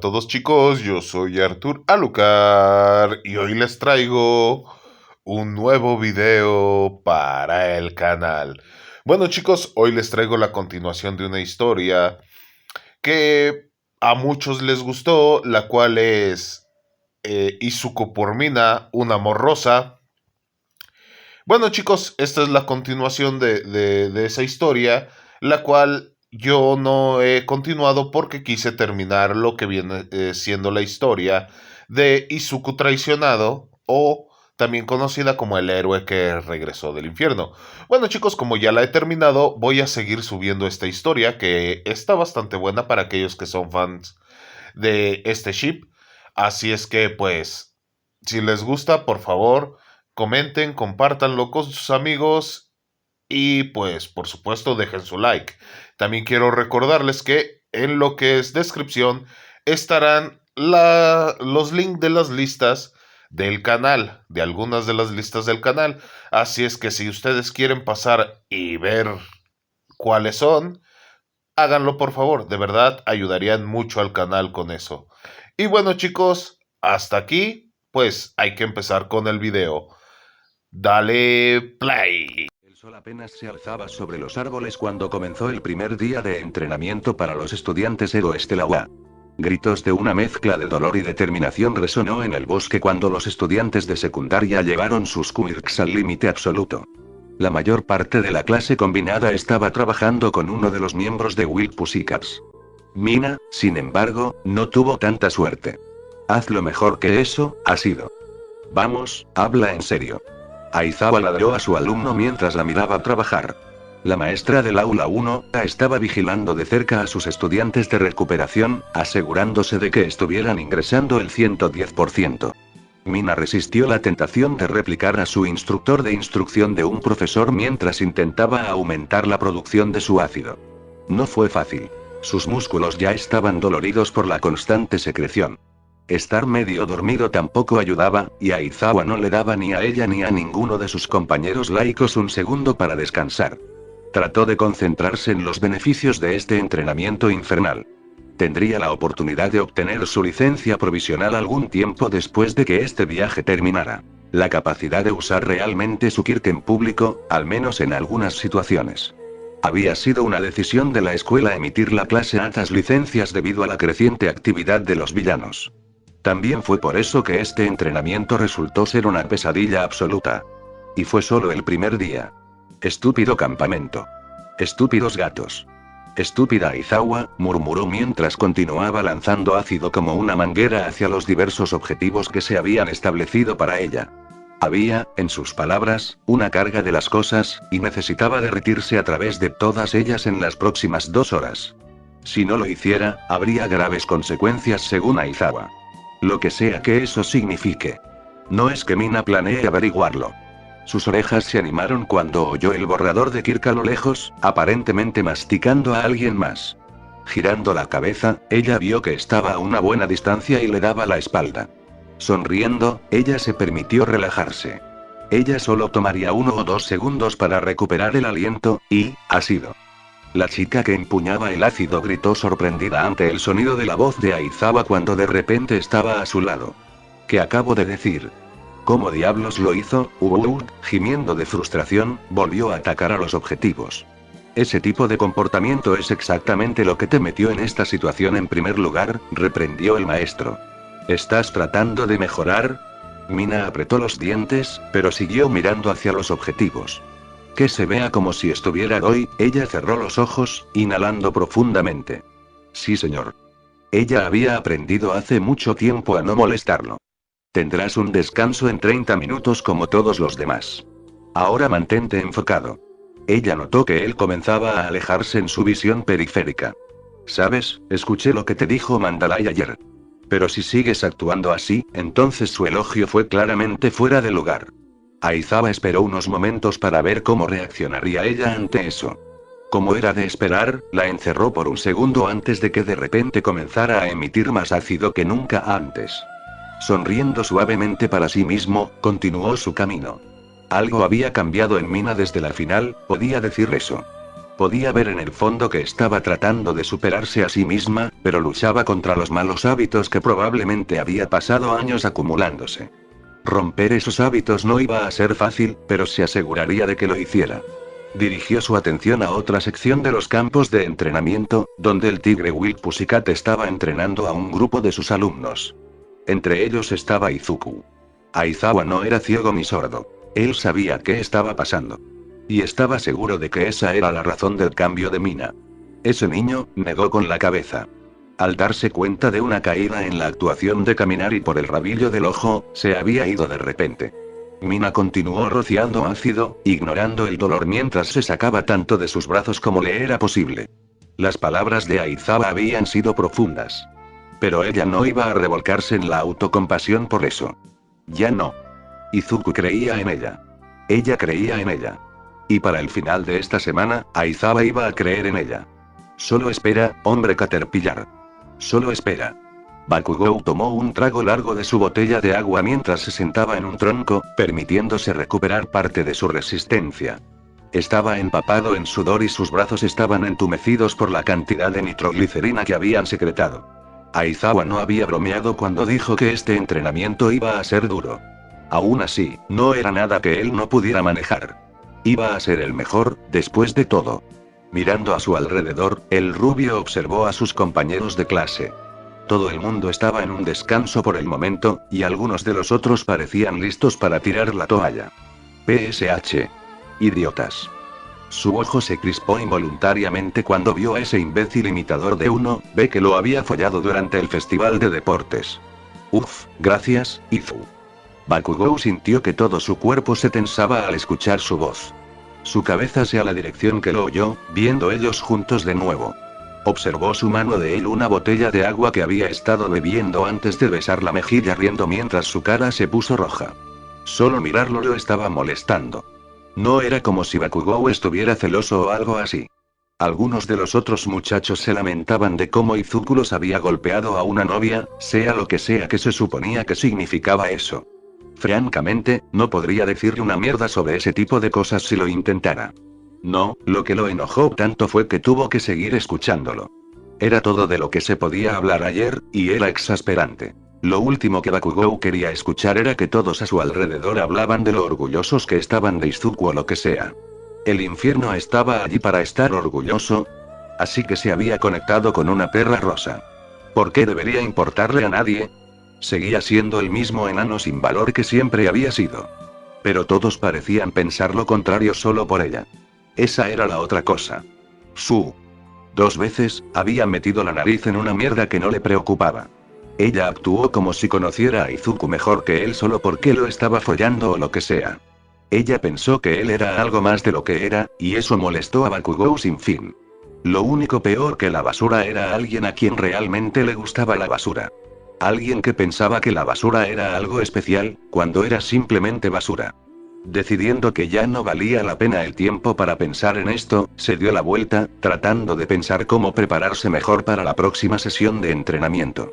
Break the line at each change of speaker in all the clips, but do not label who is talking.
todos chicos, yo soy Artur Alucard y hoy les traigo un nuevo video para el canal. Bueno chicos, hoy les traigo la continuación de una historia que a muchos les gustó, la cual es Izuku por Mina, un amor rosa. Bueno chicos, esta es la continuación de esa historia, la cual yo no he continuado porque quise terminar lo que viene siendo la historia de Izuku traicionado, o también conocida como el héroe que regresó del infierno. Bueno chicos, como ya la he terminado, voy a seguir subiendo esta historia que está bastante buena para aquellos que son fans de este ship. Así es que pues, si les gusta, por favor, comenten, compártanlo con sus amigos y pues por supuesto dejen su like. También quiero recordarles que en lo que es descripción estarán los links de las listas del canal, de algunas de las listas del canal. Así es que si ustedes quieren pasar y ver cuáles son, háganlo por favor, de verdad ayudarían mucho al canal con eso. Y bueno chicos, hasta aquí, pues hay que empezar con el video. Dale play.
El sol apenas se alzaba sobre los árboles cuando comenzó el primer día de entrenamiento para los estudiantes Edo Estelawa. Gritos de una mezcla de dolor y determinación resonó en el bosque cuando los estudiantes de secundaria llevaron sus quirks al límite absoluto. La mayor parte de la clase combinada estaba trabajando con uno de los miembros de Wild Pussycats. Mina, sin embargo, no tuvo tanta suerte. Hazlo mejor que eso, ha sido. Vamos, habla en serio. Aizawa ladró a su alumno mientras la miraba trabajar. La maestra del aula 1 estaba vigilando de cerca a sus estudiantes de recuperación, asegurándose de que estuvieran ingresando el 110%. Mina resistió la tentación de replicar a su instructor de instrucción de un profesor mientras intentaba aumentar la producción de su ácido. No fue fácil. Sus músculos ya estaban doloridos por la constante secreción. Estar medio dormido tampoco ayudaba, y Aizawa no le daba ni a ella ni a ninguno de sus compañeros laicos un segundo para descansar. Trató de concentrarse en los beneficios de este entrenamiento infernal. Tendría la oportunidad de obtener su licencia provisional algún tiempo después de que este viaje terminara. La capacidad de usar realmente su quirk en público, al menos en algunas situaciones. Había sido una decisión de la escuela emitir la clase altas licencias debido a la creciente actividad de los villanos. También fue por eso que este entrenamiento resultó ser una pesadilla absoluta. Y fue solo el primer día. Estúpido campamento. Estúpidos gatos. Estúpida Aizawa, murmuró mientras continuaba lanzando ácido como una manguera hacia los diversos objetivos que se habían establecido para ella. Había, en sus palabras, una carga de las cosas, y necesitaba derretirse a través de todas ellas en las próximas 2 horas. Si no lo hiciera, habría graves consecuencias según Aizawa. Lo que sea que eso signifique. No es que Mina planee averiguarlo. Sus orejas se animaron cuando oyó el borrador de Kirk a lo lejos, aparentemente masticando a alguien más. Girando la cabeza, ella vio que estaba a una buena distancia y le daba la espalda. Sonriendo, ella se permitió relajarse. Ella solo tomaría 1 o 2 segundos para recuperar el aliento, y, ha sido. La chica que empuñaba el ácido gritó sorprendida ante el sonido de la voz de Aizawa cuando de repente estaba a su lado. ¿Qué acabo de decir? ¿Cómo diablos lo hizo? Gimiendo de frustración, volvió a atacar a los objetivos. Ese tipo de comportamiento es exactamente lo que te metió en esta situación en primer lugar, reprendió el maestro. ¿Estás tratando de mejorar? Mina apretó los dientes, pero siguió mirando hacia los objetivos. Que se vea como si estuviera hoy, ella cerró los ojos, inhalando profundamente. Sí señor. Ella había aprendido hace mucho tiempo a no molestarlo. Tendrás un descanso en 30 minutos como todos los demás. Ahora mantente enfocado. Ella notó que él comenzaba a alejarse en su visión periférica. ¿Sabes? Escuché lo que te dijo Mandalay ayer. Pero si sigues actuando así, entonces su elogio fue claramente fuera de lugar. Aizawa esperó unos momentos para ver cómo reaccionaría ella ante eso. Como era de esperar, la encerró por un segundo antes de que de repente comenzara a emitir más ácido que nunca antes. Sonriendo suavemente para sí mismo, continuó su camino. Algo había cambiado en Mina desde la final, podía decir eso. Podía ver en el fondo que estaba tratando de superarse a sí misma, pero luchaba contra los malos hábitos que probablemente había pasado años acumulándose. Romper esos hábitos no iba a ser fácil, pero se aseguraría de que lo hiciera. Dirigió su atención a otra sección de los campos de entrenamiento, donde el tigre Will Pussycat estaba entrenando a un grupo de sus alumnos. Entre ellos estaba Izuku. Aizawa no era ciego ni sordo. Él sabía qué estaba pasando. Y estaba seguro de que esa era la razón del cambio de Mina. Ese niño negó con la cabeza. Al darse cuenta de una caída en la actuación de caminar y por el rabillo del ojo, se había ido de repente. Mina continuó rociando ácido, ignorando el dolor mientras se sacaba tanto de sus brazos como le era posible. Las palabras de Aizawa habían sido profundas. Pero ella no iba a revolcarse en la autocompasión por eso. Ya no. Izuku creía en ella. Ella creía en ella. Y para el final de esta semana, Aizawa iba a creer en ella. Solo espera, hombre Caterpillar. Solo espera. Bakugou tomó un trago largo de su botella de agua mientras se sentaba en un tronco, permitiéndose recuperar parte de su resistencia. Estaba empapado en sudor y sus brazos estaban entumecidos por la cantidad de nitroglicerina que habían secretado. Aizawa no había bromeado cuando dijo que este entrenamiento iba a ser duro. Aún así, no era nada que él no pudiera manejar. Iba a ser el mejor, después de todo. Mirando a su alrededor, el rubio observó a sus compañeros de clase. Todo el mundo estaba en un descanso por el momento, y algunos de los otros parecían listos para tirar la toalla. PSH. Idiotas. Su ojo se crispó involuntariamente cuando vio a ese imbécil imitador de uno, ve que lo había follado durante el festival de deportes. Uf, gracias, Izu. Bakugou sintió que todo su cuerpo se tensaba al escuchar su voz. Su cabeza hacia la dirección que lo oyó, viendo ellos juntos de nuevo. Observó su mano de él una botella de agua que había estado bebiendo antes de besar la mejilla riendo mientras su cara se puso roja. Solo mirarlo lo estaba molestando. No era como si Bakugou estuviera celoso o algo así. Algunos de los otros muchachos se lamentaban de cómo Izuku los había golpeado a una novia, sea lo que sea que se suponía que significaba eso. Francamente, no podría decirle una mierda sobre ese tipo de cosas si lo intentara. No, lo que lo enojó tanto fue que tuvo que seguir escuchándolo. Era todo de lo que se podía hablar ayer, y era exasperante. Lo último que Bakugou quería escuchar era que todos a su alrededor hablaban de lo orgullosos que estaban de Izuku o lo que sea. El infierno estaba allí para estar orgulloso. Así que se había conectado con una perra rosa. ¿Por qué debería importarle a nadie? Seguía siendo el mismo enano sin valor que siempre había sido. Pero todos parecían pensar lo contrario solo por ella. Esa era la otra cosa. Su. 2 veces, había metido la nariz en una mierda que no le preocupaba. Ella actuó como si conociera a Izuku mejor que él solo porque lo estaba follando o lo que sea. Ella pensó que él era algo más de lo que era, y eso molestó a Bakugou sin fin. Lo único peor que la basura era alguien a quien realmente le gustaba la basura. Alguien que pensaba que la basura era algo especial, cuando era simplemente basura. Decidiendo que ya no valía la pena el tiempo para pensar en esto, se dio la vuelta, tratando de pensar cómo prepararse mejor para la próxima sesión de entrenamiento.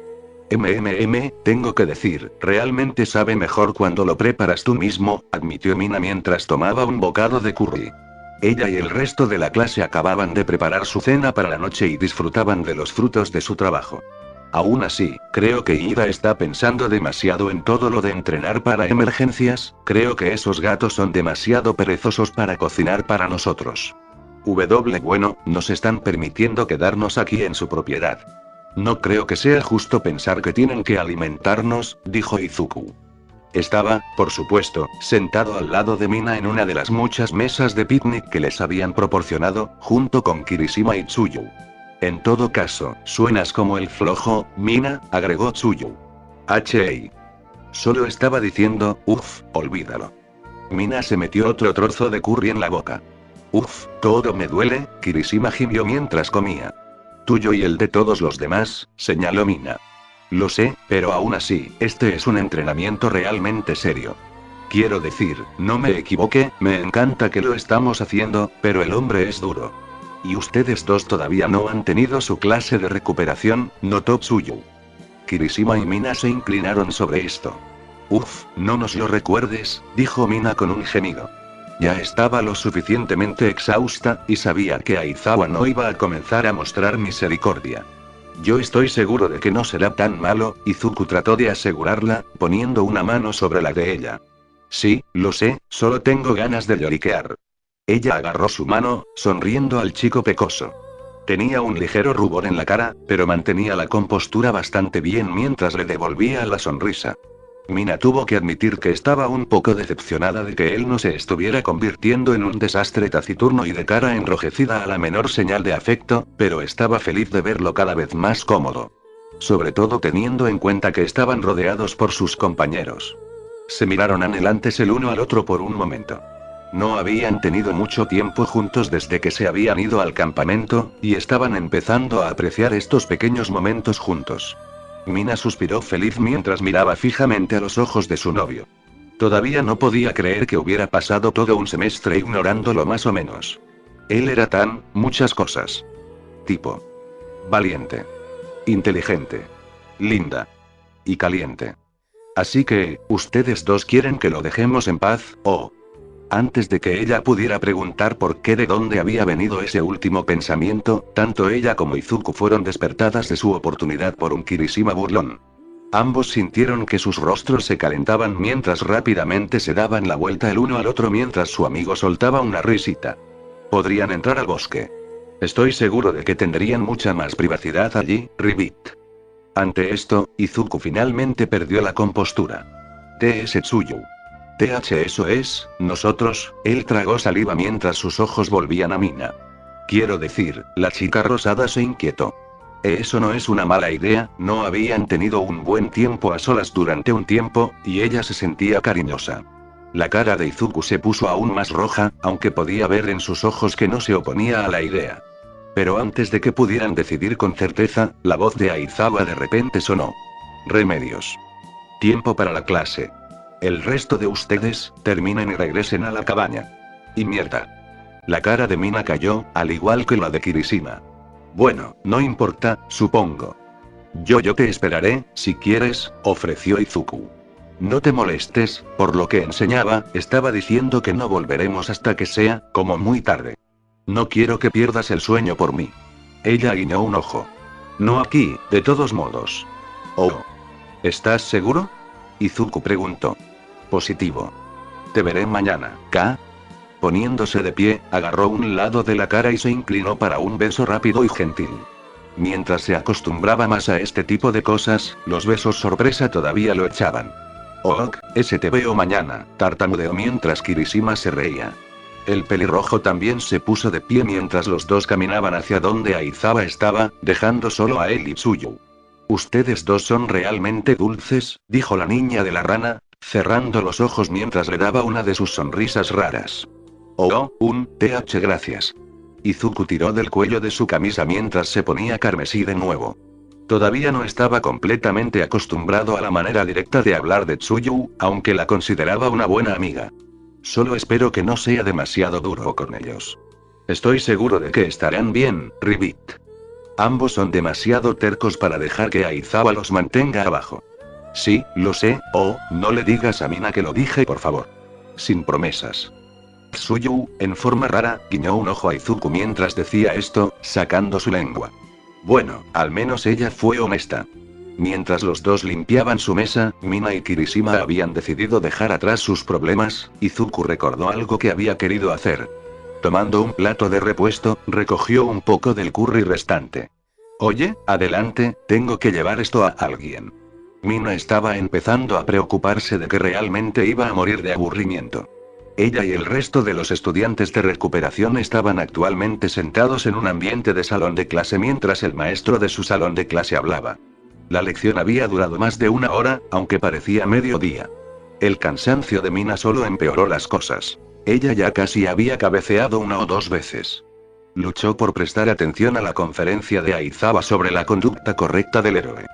Tengo que decir, realmente sabe mejor cuando lo preparas tú mismo, admitió Mina mientras tomaba un bocado de curry. Ella y el resto de la clase acababan de preparar su cena para la noche y disfrutaban de los frutos de su trabajo. Aún así, creo que Ida está pensando demasiado en todo lo de entrenar para emergencias, creo que esos gatos son demasiado perezosos para cocinar para nosotros. Bueno, nos están permitiendo quedarnos aquí en su propiedad. No creo que sea justo pensar que tienen que alimentarnos, dijo Izuku. Estaba, por supuesto, sentado al lado de Mina en una de las muchas mesas de picnic que les habían proporcionado, junto con Kirishima y Tsuyu. En todo caso, suenas como el flojo, Mina, agregó Tsuyu. Hey. Solo estaba diciendo, olvídalo. Mina se metió otro trozo de curry en la boca. Todo me duele, Kirishima gimió mientras comía. Tuyo y el de todos los demás, señaló Mina. Lo sé, pero aún así, este es un entrenamiento realmente serio. Quiero decir, no me equivoqué, me encanta que lo estamos haciendo, pero el hombre es duro. Y ustedes dos todavía no han tenido su clase de recuperación, notó Tsuyu. Kirishima y Mina se inclinaron sobre esto. No nos lo recuerdes, dijo Mina con un gemido. Ya estaba lo suficientemente exhausta, y sabía que Aizawa no iba a comenzar a mostrar misericordia. Yo estoy seguro de que no será tan malo, Izuku trató de asegurarla, poniendo una mano sobre la de ella. Sí, lo sé, solo tengo ganas de lloriquear. Ella agarró su mano, sonriendo al chico pecoso. Tenía un ligero rubor en la cara, pero mantenía la compostura bastante bien mientras le devolvía la sonrisa. Mina tuvo que admitir que estaba un poco decepcionada de que él no se estuviera convirtiendo en un desastre taciturno y de cara enrojecida a la menor señal de afecto, pero estaba feliz de verlo cada vez más cómodo. Sobre todo teniendo en cuenta que estaban rodeados por sus compañeros. Se miraron anhelantes el uno al otro por un momento. No habían tenido mucho tiempo juntos desde que se habían ido al campamento, y estaban empezando a apreciar estos pequeños momentos juntos. Mina suspiró feliz mientras miraba fijamente a los ojos de su novio. Todavía no podía creer que hubiera pasado todo un semestre ignorándolo más o menos. Él era muchas cosas. Tipo. Valiente. Inteligente. Linda. Y caliente. Así que, ¿ustedes dos quieren que lo dejemos en paz, o...? Antes de que ella pudiera preguntar por qué de dónde había venido ese último pensamiento, tanto ella como Izuku fueron despertadas de su oportunidad por un Kirishima burlón. Ambos sintieron que sus rostros se calentaban mientras rápidamente se daban la vuelta el uno al otro mientras su amigo soltaba una risita. Podrían entrar al bosque. Estoy seguro de que tendrían mucha más privacidad allí, Ribbit. Ante esto, Izuku finalmente perdió la compostura. T.S. Tsuyu. Eso es, nosotros, él tragó saliva mientras sus ojos volvían a Mina. Quiero decir, la chica rosada se inquietó. Eso no es una mala idea, no habían tenido un buen tiempo a solas durante un tiempo, y ella se sentía cariñosa. La cara de Izuku se puso aún más roja, aunque podía ver en sus ojos que no se oponía a la idea. Pero antes de que pudieran decidir con certeza, la voz de Aizawa de repente sonó. Remedios. Tiempo para la clase. El resto de ustedes, terminen y regresen a la cabaña. Y mierda. La cara de Mina cayó, al igual que la de Kirishima. Bueno, no importa, supongo. Yo te esperaré, si quieres, ofreció Izuku. No te molestes, por lo que enseñaba, estaba diciendo que no volveremos hasta que sea, como muy tarde. No quiero que pierdas el sueño por mí. Ella guiñó un ojo. No aquí, de todos modos. Oh. ¿Estás seguro? Izuku preguntó. Positivo. Te veré mañana, ¿K? Poniéndose de pie, agarró un lado de la cara y se inclinó para un beso rápido y gentil. Mientras se acostumbraba más a este tipo de cosas, los besos sorpresa todavía lo echaban. Ok, te veo mañana, tartamudeó mientras Kirishima se reía. El pelirrojo también se puso de pie mientras los dos caminaban hacia donde Aizawa estaba, dejando solo a él y Tsuyu. Ustedes dos son realmente dulces, dijo la niña de la rana, cerrando los ojos mientras le daba una de sus sonrisas raras. Oh, gracias. Izuku tiró del cuello de su camisa mientras se ponía carmesí de nuevo. Todavía no estaba completamente acostumbrado a la manera directa de hablar de Tsuyu, aunque la consideraba una buena amiga. Solo espero que no sea demasiado duro con ellos. Estoy seguro de que estarán bien, Ribbit. Ambos son demasiado tercos para dejar que Aizawa los mantenga abajo. Sí, lo sé, no le digas a Mina que lo dije por favor. Sin promesas. Tsuyu, en forma rara, guiñó un ojo a Izuku mientras decía esto, sacando su lengua. Bueno, al menos ella fue honesta. Mientras los dos limpiaban su mesa, Mina y Kirishima habían decidido dejar atrás sus problemas, Izuku recordó algo que había querido hacer. Tomando un plato de repuesto, recogió un poco del curry restante. Oye, adelante, tengo que llevar esto a alguien. Mina estaba empezando a preocuparse de que realmente iba a morir de aburrimiento. Ella y el resto de los estudiantes de recuperación estaban actualmente sentados en un ambiente de salón de clase mientras el maestro de su salón de clase hablaba. La lección había durado más de una hora, aunque parecía mediodía. El cansancio de Mina solo empeoró las cosas. Ella ya casi había cabeceado una o dos veces. Luchó por prestar atención a la conferencia de Aizawa sobre la conducta correcta del héroe.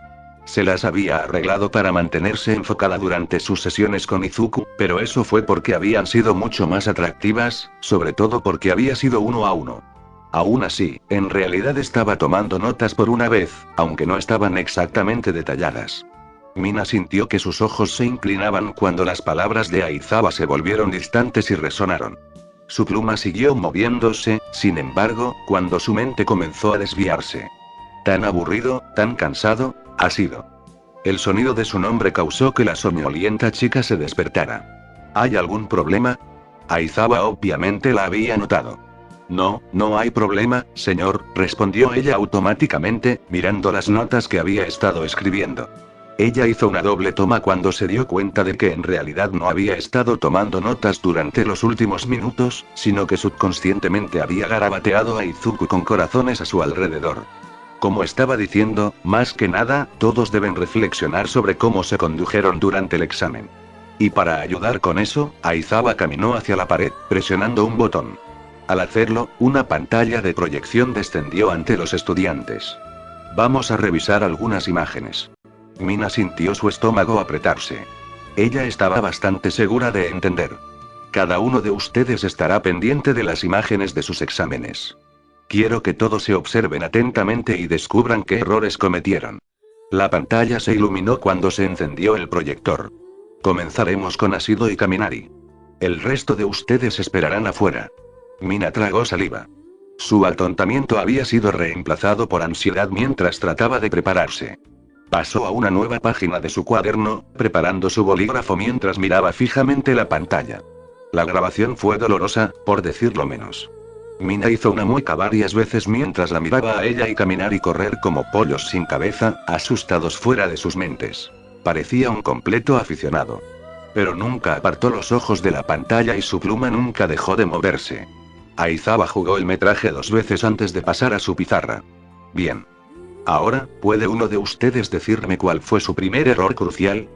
Se las había arreglado para mantenerse enfocada durante sus sesiones con Izuku, pero eso fue porque habían sido mucho más atractivas, sobre todo porque había sido 1 a 1. Aún así, en realidad estaba tomando notas por una vez, aunque no estaban exactamente detalladas. Mina sintió que sus ojos se inclinaban cuando las palabras de Aizawa se volvieron distantes y resonaron. Su pluma siguió moviéndose, sin embargo, cuando su mente comenzó a desviarse. Tan aburrido, tan cansado, ha sido. El sonido de su nombre causó que la soñolienta chica se despertara. ¿Hay algún problema? Aizawa obviamente la había notado. No, no hay problema, señor, respondió ella automáticamente, mirando las notas que había estado escribiendo. Ella hizo una doble toma cuando se dio cuenta de que en realidad no había estado tomando notas durante los últimos minutos, sino que subconscientemente había garabateado a Izuku con corazones a su alrededor. Como estaba diciendo, más que nada, todos deben reflexionar sobre cómo se condujeron durante el examen. Y para ayudar con eso, Aizawa caminó hacia la pared, presionando un botón. Al hacerlo, una pantalla de proyección descendió ante los estudiantes. Vamos a revisar algunas imágenes. Mina sintió su estómago apretarse. Ella estaba bastante segura de entender. Cada uno de ustedes estará pendiente de las imágenes de sus exámenes. Quiero que todos se observen atentamente y descubran qué errores cometieron. La pantalla se iluminó cuando se encendió el proyector. Comenzaremos con Ashido y Kaminari. El resto de ustedes esperarán afuera. Mina tragó saliva. Su atontamiento había sido reemplazado por ansiedad mientras trataba de prepararse. Pasó a una nueva página de su cuaderno, preparando su bolígrafo mientras miraba fijamente la pantalla. La grabación fue dolorosa, por decirlo menos. Mina hizo una mueca varias veces mientras la miraba a ella y caminar y correr como pollos sin cabeza, asustados fuera de sus mentes. Parecía un completo aficionado. Pero nunca apartó los ojos de la pantalla y su pluma nunca dejó de moverse. Aizawa jugó el metraje 2 veces antes de pasar a su pizarra. Bien. Ahora, ¿puede uno de ustedes decirme cuál fue su primer error crucial?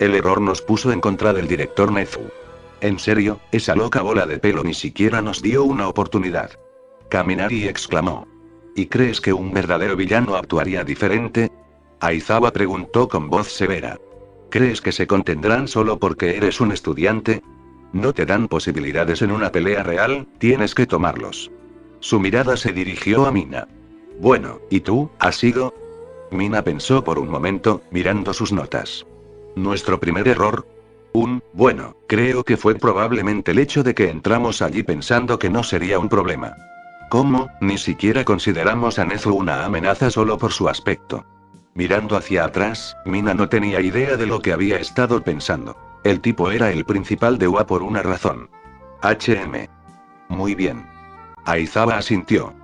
El error nos puso en contra del director Nezu. En serio, esa loca bola de pelo ni siquiera nos dio una oportunidad. Kaminari exclamó. ¿Y crees que un verdadero villano actuaría diferente? Aizawa preguntó con voz severa. ¿Crees que se contendrán solo porque eres un estudiante? No te dan posibilidades en una pelea real, tienes que tomarlos. Su mirada se dirigió a Mina. Bueno, ¿y tú, Ashido? Mina pensó por un momento, mirando sus notas. ¿Nuestro primer error? Bueno, creo que fue probablemente el hecho de que entramos allí pensando que no sería un problema. ¿Cómo? Ni siquiera consideramos a Nezu una amenaza solo por su aspecto. Mirando hacia atrás, Mina no tenía idea de lo que había estado pensando. El tipo era el principal de UA por una razón. Muy bien. Aizawa asintió.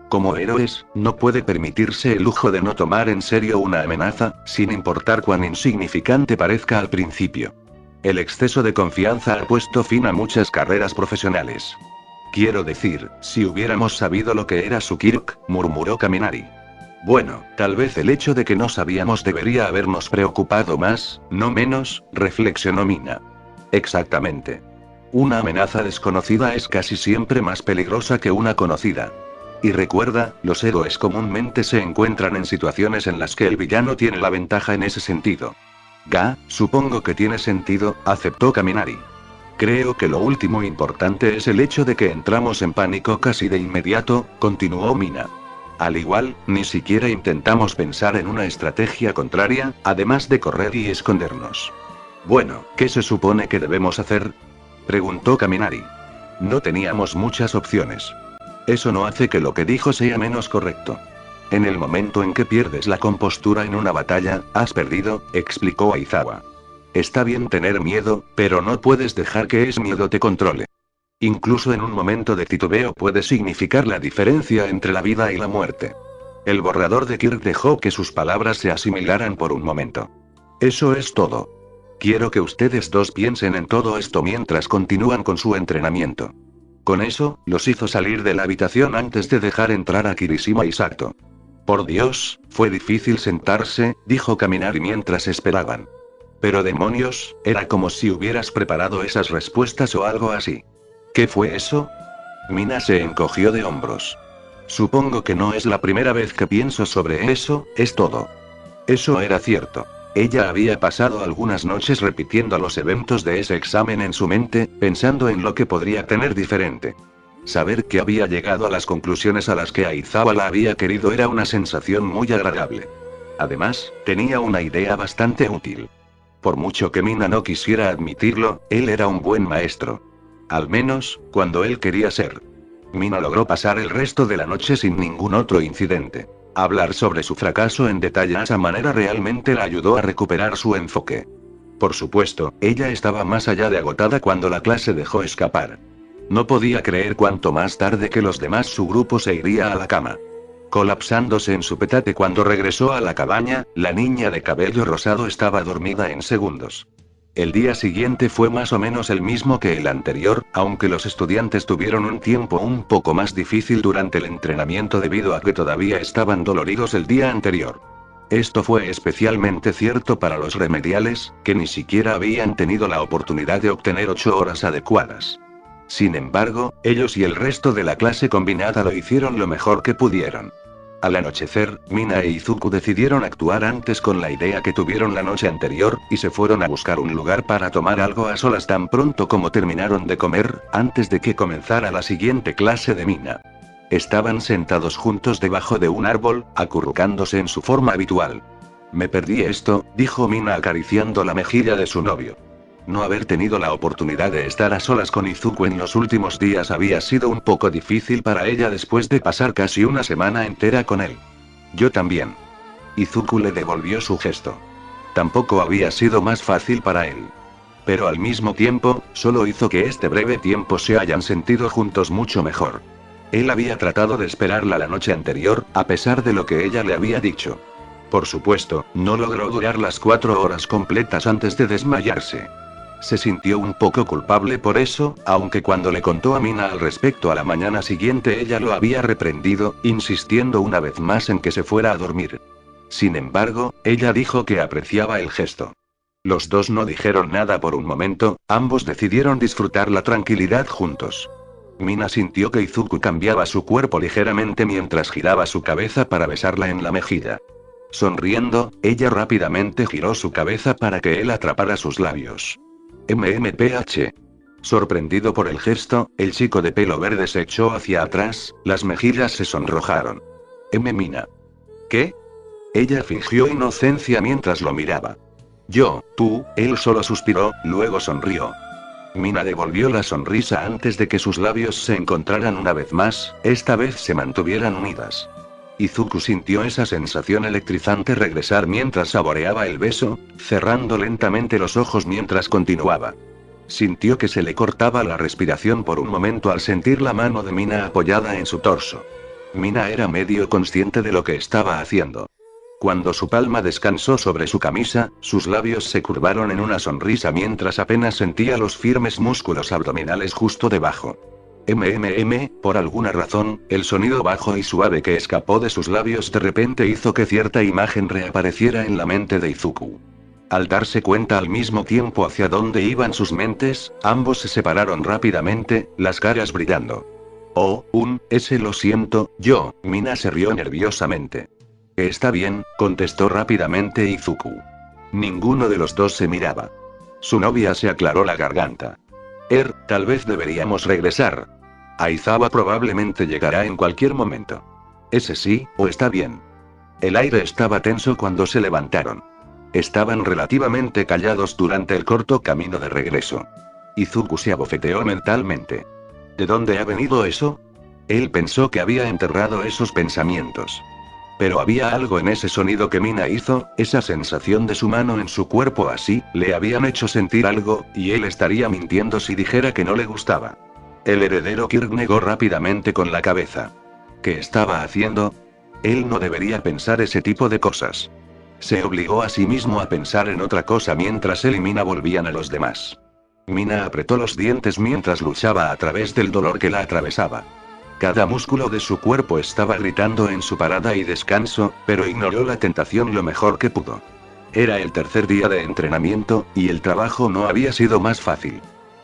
Como héroes, no puede permitirse el lujo de no tomar en serio una amenaza, sin importar cuán insignificante parezca al principio. El exceso de confianza ha puesto fin a muchas carreras profesionales. Quiero decir, si hubiéramos sabido lo que era su Kirk, murmuró Kaminari. Bueno, tal vez el hecho de que no sabíamos debería habernos preocupado más, no menos, reflexionó Mina. Exactamente. Una amenaza desconocida es casi siempre más peligrosa que una conocida. Y recuerda, los héroes comúnmente se encuentran en situaciones en las que el villano tiene la ventaja en ese sentido. Supongo que tiene sentido, aceptó Kaminari. Creo que lo último importante es el hecho de que entramos en pánico casi de inmediato, continuó Mina. Al igual, ni siquiera intentamos pensar en una estrategia contraria, además de correr y escondernos. Bueno, ¿qué se supone que debemos hacer? Preguntó Kaminari. No teníamos muchas opciones. Eso no hace que lo que dijo sea menos correcto. En el momento en que pierdes la compostura en una batalla, has perdido, explicó Aizawa. Está bien tener miedo, pero no puedes dejar que ese miedo te controle. Incluso en un momento de titubeo puede significar la diferencia entre la vida y la muerte. El borrador de Kirk dejó que sus palabras se asimilaran por un momento. Eso es todo. Quiero que ustedes dos piensen en todo esto mientras continúan con su entrenamiento. Con eso, los hizo salir de la habitación antes de dejar entrar a Kirishima y Sato. Por Dios, fue difícil sentarse, dijo Kaminari mientras esperaban. Pero demonios, era como si hubieras preparado esas respuestas o algo así. ¿Qué fue eso? Mina se encogió de hombros. Supongo que no es la primera vez que pienso sobre eso, es todo. Eso era cierto. Ella había pasado algunas noches repitiendo los eventos de ese examen en su mente, pensando en lo que podría tener diferente. Saber que había llegado a las conclusiones a las que Aizawa la había querido era una sensación muy agradable. Además, tenía una idea bastante útil. Por mucho que Mina no quisiera admitirlo, él era un buen maestro. Al menos, cuando él quería ser. Mina logró pasar el resto de la noche sin ningún otro incidente. Hablar sobre su fracaso en detalle de esa manera realmente la ayudó a recuperar su enfoque. Por supuesto, ella estaba más allá de agotada cuando la clase dejó escapar. No podía creer cuánto más tarde que los demás su grupo se iría a la cama. Colapsándose en su petate cuando regresó a la cabaña, la niña de cabello rosado estaba dormida en segundos. El día siguiente fue más o menos el mismo que el anterior, aunque los estudiantes tuvieron un tiempo un poco más difícil durante el entrenamiento debido a que todavía estaban doloridos el día anterior. Esto fue especialmente cierto para los remediales, que ni siquiera habían tenido la oportunidad de obtener 8 horas adecuadas. Sin embargo, ellos y el resto de la clase combinada lo hicieron lo mejor que pudieron. Al anochecer, Mina e Izuku decidieron actuar antes con la idea que tuvieron la noche anterior, y se fueron a buscar un lugar para tomar algo a solas tan pronto como terminaron de comer, antes de que comenzara la siguiente clase de Mina. Estaban sentados juntos debajo de un árbol, acurrucándose en su forma habitual. Me perdí esto, dijo Mina acariciando la mejilla de su novio. No haber tenido la oportunidad de estar a solas con Izuku en los últimos días había sido un poco difícil para ella después de pasar casi una semana entera con él. Yo también. Izuku le devolvió su gesto. Tampoco había sido más fácil para él. Pero al mismo tiempo, solo hizo que este breve tiempo se hayan sentido juntos mucho mejor. Él había tratado de esperarla la noche anterior, a pesar de lo que ella le había dicho. Por supuesto, no logró durar las 4 horas completas antes de desmayarse. Se sintió un poco culpable por eso, aunque cuando le contó a Mina al respecto a la mañana siguiente ella lo había reprendido, insistiendo una vez más en que se fuera a dormir. Sin embargo, ella dijo que apreciaba el gesto. Los dos no dijeron nada por un momento, ambos decidieron disfrutar la tranquilidad juntos. Mina sintió que Izuku cambiaba su cuerpo ligeramente mientras giraba su cabeza para besarla en la mejilla. Sonriendo, ella rápidamente giró su cabeza para que él atrapara sus labios. MMPH. Sorprendido por el gesto, el chico de pelo verde se echó hacia atrás, las mejillas se sonrojaron. Mina. ¿Qué? Ella fingió inocencia mientras lo miraba. Él solo suspiró, luego sonrió. Mina devolvió la sonrisa antes de que sus labios se encontraran una vez más, esta vez se mantuvieran unidas. Izuku sintió esa sensación electrizante regresar mientras saboreaba el beso, cerrando lentamente los ojos mientras continuaba. Sintió que se le cortaba la respiración por un momento al sentir la mano de Mina apoyada en su torso. Mina era medio consciente de lo que estaba haciendo. Cuando su palma descansó sobre su camisa, sus labios se curvaron en una sonrisa mientras apenas sentía los firmes músculos abdominales justo debajo. Por alguna razón, el sonido bajo y suave que escapó de sus labios de repente hizo que cierta imagen reapareciera en la mente de Izuku. Al darse cuenta al mismo tiempo hacia dónde iban sus mentes, ambos se separaron rápidamente, las caras brillando. Lo siento, Mina se rió nerviosamente. Está bien, contestó rápidamente Izuku. Ninguno de los dos se miraba. Su novia se aclaró la garganta. Tal vez deberíamos regresar. Aizawa probablemente llegará en cualquier momento. Ese sí, o está bien. El aire estaba tenso cuando se levantaron. Estaban relativamente callados durante el corto camino de regreso. Izuku se abofeteó mentalmente. ¿De dónde ha venido eso? Él pensó que había enterrado esos pensamientos. Pero había algo en ese sonido que Mina hizo, esa sensación de su mano en su cuerpo así, le habían hecho sentir algo, y él estaría mintiendo si dijera que no le gustaba. El heredero Kirk negó rápidamente con la cabeza. ¿Qué estaba haciendo? Él no debería pensar ese tipo de cosas. Se obligó a sí mismo a pensar en otra cosa mientras él y Mina volvían a los demás. Mina apretó los dientes mientras luchaba a través del dolor que la atravesaba. Cada músculo de su cuerpo estaba gritando en su parada y descanso, pero ignoró la tentación lo mejor que pudo. Era el tercer día de entrenamiento, y el trabajo no había sido más fácil.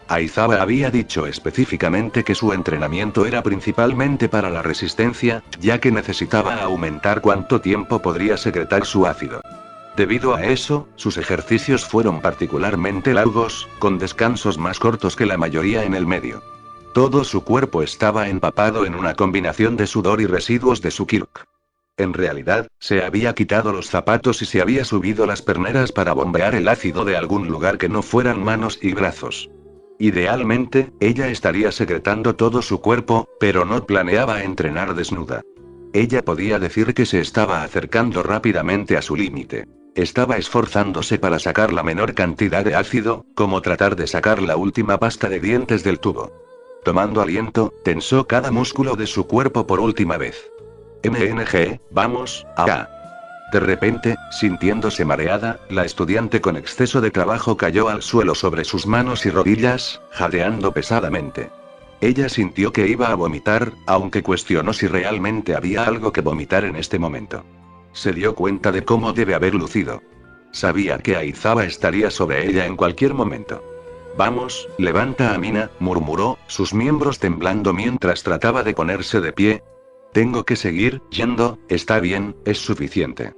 Aizawa había dicho específicamente que su entrenamiento era principalmente para la resistencia, ya que necesitaba aumentar cuánto tiempo podría secretar su ácido. Debido a eso, sus ejercicios fueron particularmente largos, con descansos más cortos que la mayoría en el medio. Todo su cuerpo estaba empapado en una combinación de sudor y residuos de su Kirk. En realidad, se había quitado los zapatos y se había subido las perneras para bombear el ácido de algún lugar que no fueran manos y brazos. Idealmente, ella estaría secretando todo su cuerpo, pero no planeaba entrenar desnuda. Ella podía decir que se estaba acercando rápidamente a su límite. Estaba esforzándose para sacar la menor cantidad de ácido, como tratar de sacar la última pasta de dientes del tubo. Tomando aliento, tensó cada músculo de su cuerpo por última vez. MNG, vamos, acá. De repente, sintiéndose mareada, la estudiante con exceso de trabajo cayó al suelo sobre sus manos y rodillas, jadeando pesadamente. Ella sintió que iba a vomitar, aunque cuestionó si realmente había algo que vomitar en este momento. Se dio cuenta de cómo debe haber lucido. Sabía que Aizawa estaría sobre ella en cualquier momento. Vamos, levanta a Mina, murmuró, sus miembros temblando mientras trataba de ponerse de pie. Tengo que seguir yendo, está bien, es suficiente.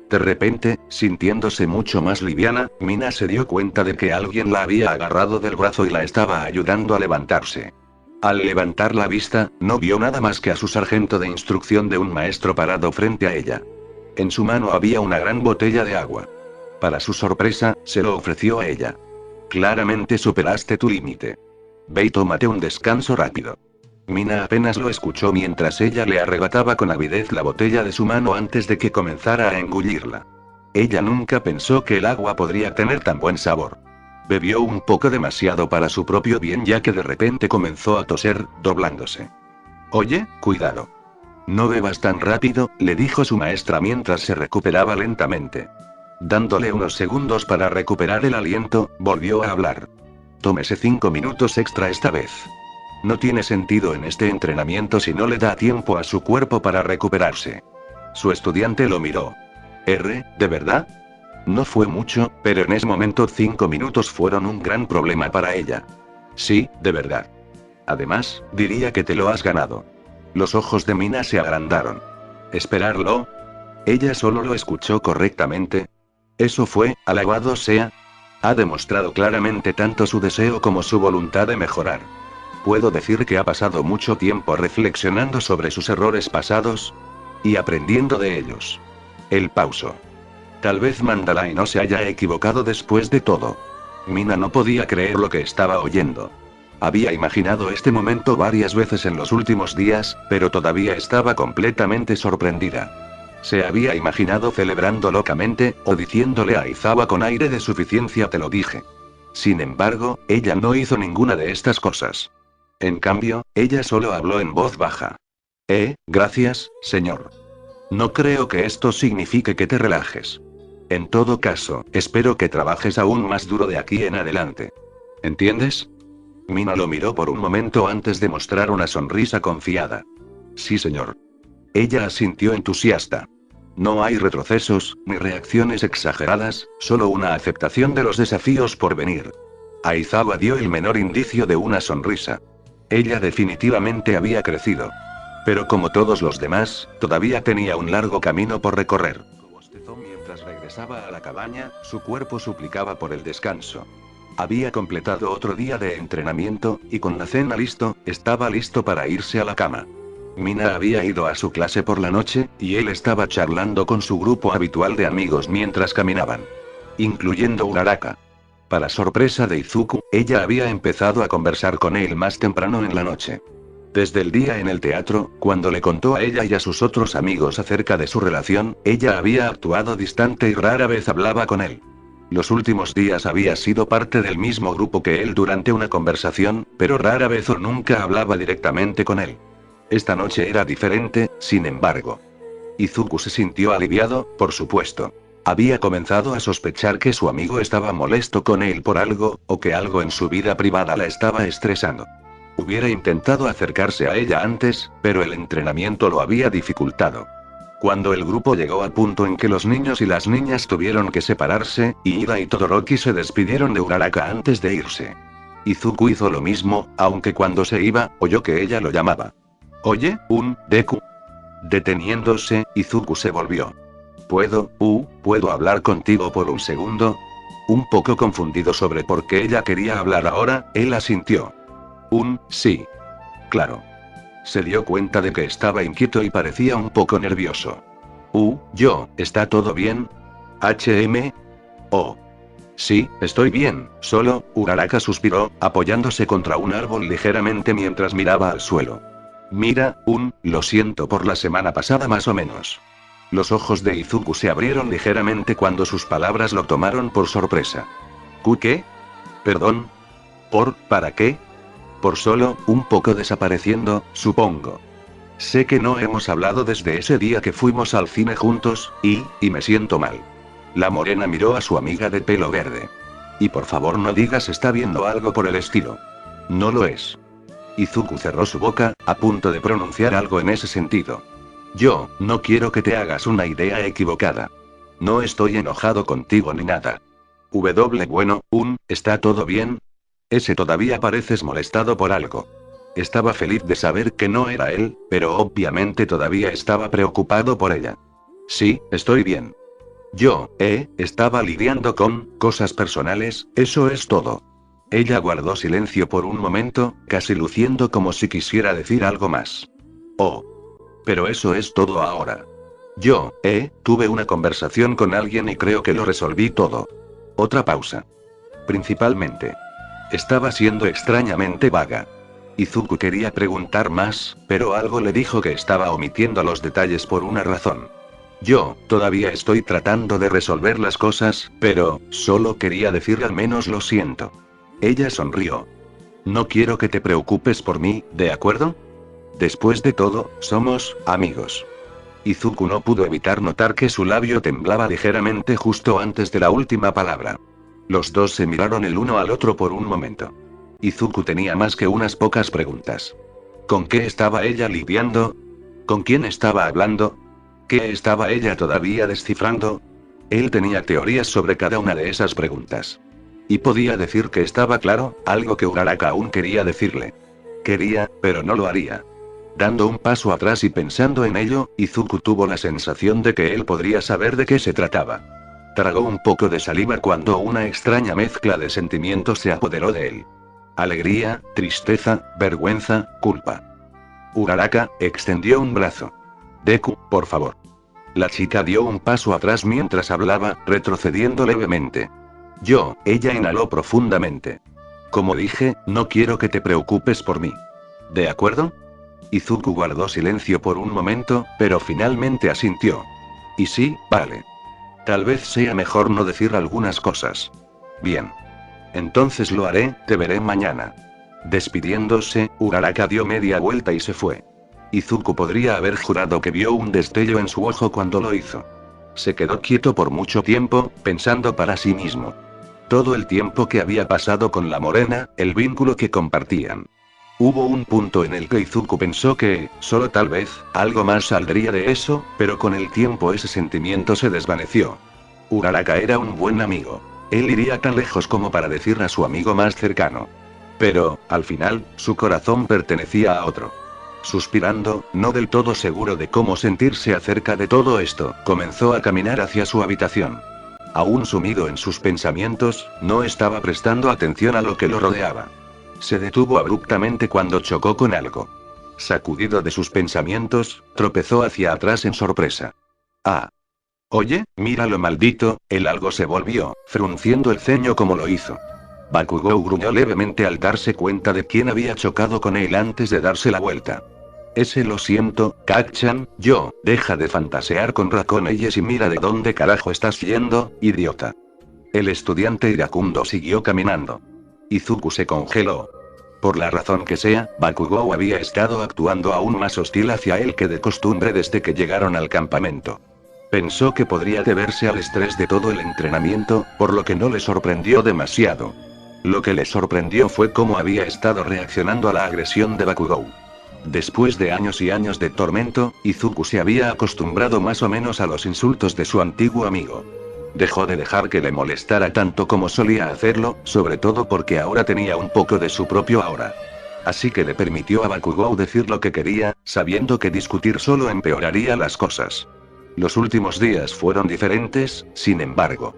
De repente, sintiéndose mucho más liviana, Mina se dio cuenta de que alguien la había agarrado del brazo y la estaba ayudando a levantarse. Al levantar la vista, no vio nada más que a su sargento de instrucción de un maestro parado frente a ella. En su mano había una gran botella de agua. Para su sorpresa, se lo ofreció a ella. Claramente superaste tu límite. Ve y tómate un descanso rápido. Mina apenas lo escuchó mientras ella le arrebataba con avidez la botella de su mano antes de que comenzara a engullirla. Ella nunca pensó que el agua podría tener tan buen sabor. Bebió un poco demasiado para su propio bien ya que de repente comenzó a toser, doblándose. Oye, cuidado. No bebas tan rápido, le dijo su maestra mientras se recuperaba lentamente. Dándole unos segundos para recuperar el aliento, volvió a hablar. Tómese 5 minutos extra esta vez. No tiene sentido en este entrenamiento si no le da tiempo a su cuerpo para recuperarse. Su estudiante lo miró. ¿De verdad? No fue mucho, pero en ese momento 5 minutos fueron un gran problema para ella. Sí, de verdad. Además, diría que te lo has ganado. Los ojos de Mina se agrandaron. ¿Esperarlo? Ella solo lo escuchó correctamente. Eso fue, alabado sea. Ha demostrado claramente tanto su deseo como su voluntad de mejorar. Puedo decir que ha pasado mucho tiempo reflexionando sobre sus errores pasados y aprendiendo de ellos. Él pausó. Tal vez Mandalay no se haya equivocado después de todo. Mina no podía creer lo que estaba oyendo. Había imaginado este momento varias veces en los últimos días, pero todavía estaba completamente sorprendida. Se había imaginado celebrando locamente, o diciéndole a Aizawa con aire de suficiencia te lo dije. Sin embargo, ella no hizo ninguna de estas cosas. En cambio, ella solo habló en voz baja. Gracias, señor. No creo que esto signifique que te relajes. En todo caso, espero que trabajes aún más duro de aquí en adelante. ¿Entiendes? Mina lo miró por un momento antes de mostrar una sonrisa confiada. Sí, señor. Ella asintió entusiasta. No hay retrocesos, ni reacciones exageradas, solo una aceptación de los desafíos por venir. Aizawa dio el menor indicio de una sonrisa. Ella definitivamente había crecido. Pero como todos los demás, todavía tenía un largo camino por recorrer. Bostezó mientras regresaba a la cabaña, su cuerpo suplicaba por el descanso. Había completado otro día de entrenamiento, y con la cena listo, estaba listo para irse a la cama. Mina había ido a su clase por la noche, y él estaba charlando con su grupo habitual de amigos mientras caminaban. Incluyendo Uraraka. Para sorpresa de Izuku, ella había empezado a conversar con él más temprano en la noche. Desde el día en el teatro, cuando le contó a ella y a sus otros amigos acerca de su relación, ella había actuado distante y rara vez hablaba con él. Los últimos días había sido parte del mismo grupo que él durante una conversación, pero rara vez o nunca hablaba directamente con él. Esta noche era diferente, sin embargo. Izuku se sintió aliviado, por supuesto. Había comenzado a sospechar que su amigo estaba molesto con él por algo, o que algo en su vida privada la estaba estresando. Hubiera intentado acercarse a ella antes, pero el entrenamiento lo había dificultado. Cuando el grupo llegó al punto en que los niños y las niñas tuvieron que separarse, Ida y Todoroki se despidieron de Uraraka antes de irse. Izuku hizo lo mismo, aunque cuando se iba, oyó que ella lo llamaba. Oye, Deku. Deteniéndose, Izuku se volvió. ¿Puedo hablar contigo por un segundo? Un poco confundido sobre por qué ella quería hablar ahora, él asintió. Sí. Claro. Se dio cuenta de que estaba inquieto y parecía un poco nervioso. ¿Está todo bien? Oh. Sí, estoy bien, solo, Uraraka suspiró, apoyándose contra un árbol ligeramente mientras miraba al suelo. Mira, lo siento por la semana pasada más o menos. Los ojos de Izuku se abrieron ligeramente cuando sus palabras lo tomaron por sorpresa. ¿Qué? ¿Perdón? ¿Para qué? Por solo, un poco desapareciendo, supongo. Sé que no hemos hablado desde ese día que fuimos al cine juntos, y me siento mal. La morena miró a su amiga de pelo verde. Y por favor no digas está viendo algo por el estilo. No lo es. Izuku cerró su boca, a punto de pronunciar algo en ese sentido. Yo, no quiero que te hagas una idea equivocada. No estoy enojado contigo ni nada. Bueno, ¿está todo bien? Ese todavía pareces molestado por algo. Estaba feliz de saber que no era él, pero obviamente todavía estaba preocupado por ella. Sí, estoy bien. Yo, estaba lidiando con cosas personales, eso es todo. Ella guardó silencio por un momento, casi luciendo como si quisiera decir algo más. Oh. Pero eso es todo ahora. Yo, tuve una conversación con alguien y creo que lo resolví todo. Otra pausa. Principalmente. Estaba siendo extrañamente vaga. Izuku quería preguntar más, pero algo le dijo que estaba omitiendo los detalles por una razón. Yo, todavía estoy tratando de resolver las cosas, pero, solo quería decir al menos lo siento. Ella sonrió. No quiero que te preocupes por mí, ¿de acuerdo? Después de todo, somos amigos. Izuku no pudo evitar notar que su labio temblaba ligeramente justo antes de la última palabra. Los dos se miraron el uno al otro por un momento. Izuku tenía más que unas pocas preguntas. ¿Con qué estaba ella lidiando? ¿Con quién estaba hablando? ¿Qué estaba ella todavía descifrando? Él tenía teorías sobre cada una de esas preguntas. Y podía decir que estaba claro, algo que Uraraka aún quería decirle. Quería, pero no lo haría. Dando un paso atrás y pensando en ello, Izuku tuvo la sensación de que él podría saber de qué se trataba. Tragó un poco de saliva cuando una extraña mezcla de sentimientos se apoderó de él. Alegría, tristeza, vergüenza, culpa. Uraraka extendió un brazo. Deku, por favor. La chica dio un paso atrás mientras hablaba, retrocediendo levemente. Ella inhaló profundamente. Como dije, no quiero que te preocupes por mí. ¿De acuerdo? Izuku guardó silencio por un momento, pero finalmente asintió. Y sí, vale. Tal vez sea mejor no decir algunas cosas. Bien. Entonces lo haré, te veré mañana. Despidiéndose, Uraraka dio media vuelta y se fue. Izuku podría haber jurado que vio un destello en su ojo cuando lo hizo. Se quedó quieto por mucho tiempo, pensando para sí mismo. Todo el tiempo que había pasado con la morena, el vínculo que compartían. Hubo un punto en el que Izuku pensó que, solo tal vez, algo más saldría de eso, pero con el tiempo ese sentimiento se desvaneció. Uraraka era un buen amigo. Él iría tan lejos como para decir a su amigo más cercano. Pero, al final, su corazón pertenecía a otro. Suspirando, no del todo seguro de cómo sentirse acerca de todo esto, comenzó a caminar hacia su habitación. Aún sumido en sus pensamientos, no estaba prestando atención a lo que lo rodeaba. Se detuvo abruptamente cuando chocó con algo. Sacudido de sus pensamientos, tropezó hacia atrás en sorpresa. Ah. Oye, mira lo maldito, el algo se volvió, frunciendo el ceño como lo hizo. Bakugou gruñó levemente al darse cuenta de quién había chocado con él antes de darse la vuelta. Lo siento, Kacchan, deja de fantasear con raconelles y mira de dónde carajo estás yendo, idiota. El estudiante iracundo siguió caminando. Izuku se congeló. Por la razón que sea, Bakugou había estado actuando aún más hostil hacia él que de costumbre desde que llegaron al campamento. Pensó que podría deberse al estrés de todo el entrenamiento, por lo que no le sorprendió demasiado. Lo que le sorprendió fue cómo había estado reaccionando a la agresión de Bakugou. Después de años y años de tormento, Izuku se había acostumbrado más o menos a los insultos de su antiguo amigo. Dejó de dejar que le molestara tanto como solía hacerlo, sobre todo porque ahora tenía un poco de su propio aura. Así que le permitió a Bakugou decir lo que quería, sabiendo que discutir solo empeoraría las cosas. Los últimos días fueron diferentes, sin embargo.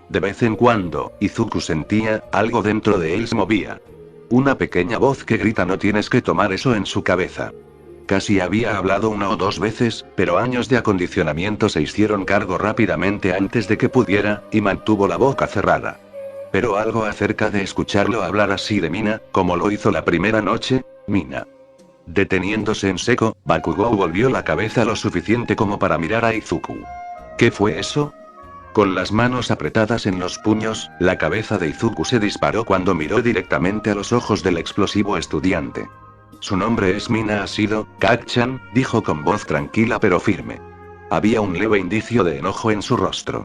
De vez en cuando, Izuku sentía, algo dentro de él se movía. Una pequeña voz que grita no tienes que tomar eso en su cabeza. Casi había hablado una o dos veces, pero años de acondicionamiento se hicieron cargo rápidamente antes de que pudiera, y mantuvo la boca cerrada. Pero algo acerca de escucharlo hablar así de Mina, como lo hizo la primera noche, Mina. Deteniéndose en seco, Bakugou volvió la cabeza lo suficiente como para mirar a Izuku. ¿Qué fue eso? Con las manos apretadas en los puños, la cabeza de Izuku se disparó cuando miró directamente a los ojos del explosivo estudiante. Su nombre es Mina Asido, Kak-chan, dijo con voz tranquila pero firme. Había un leve indicio de enojo en su rostro.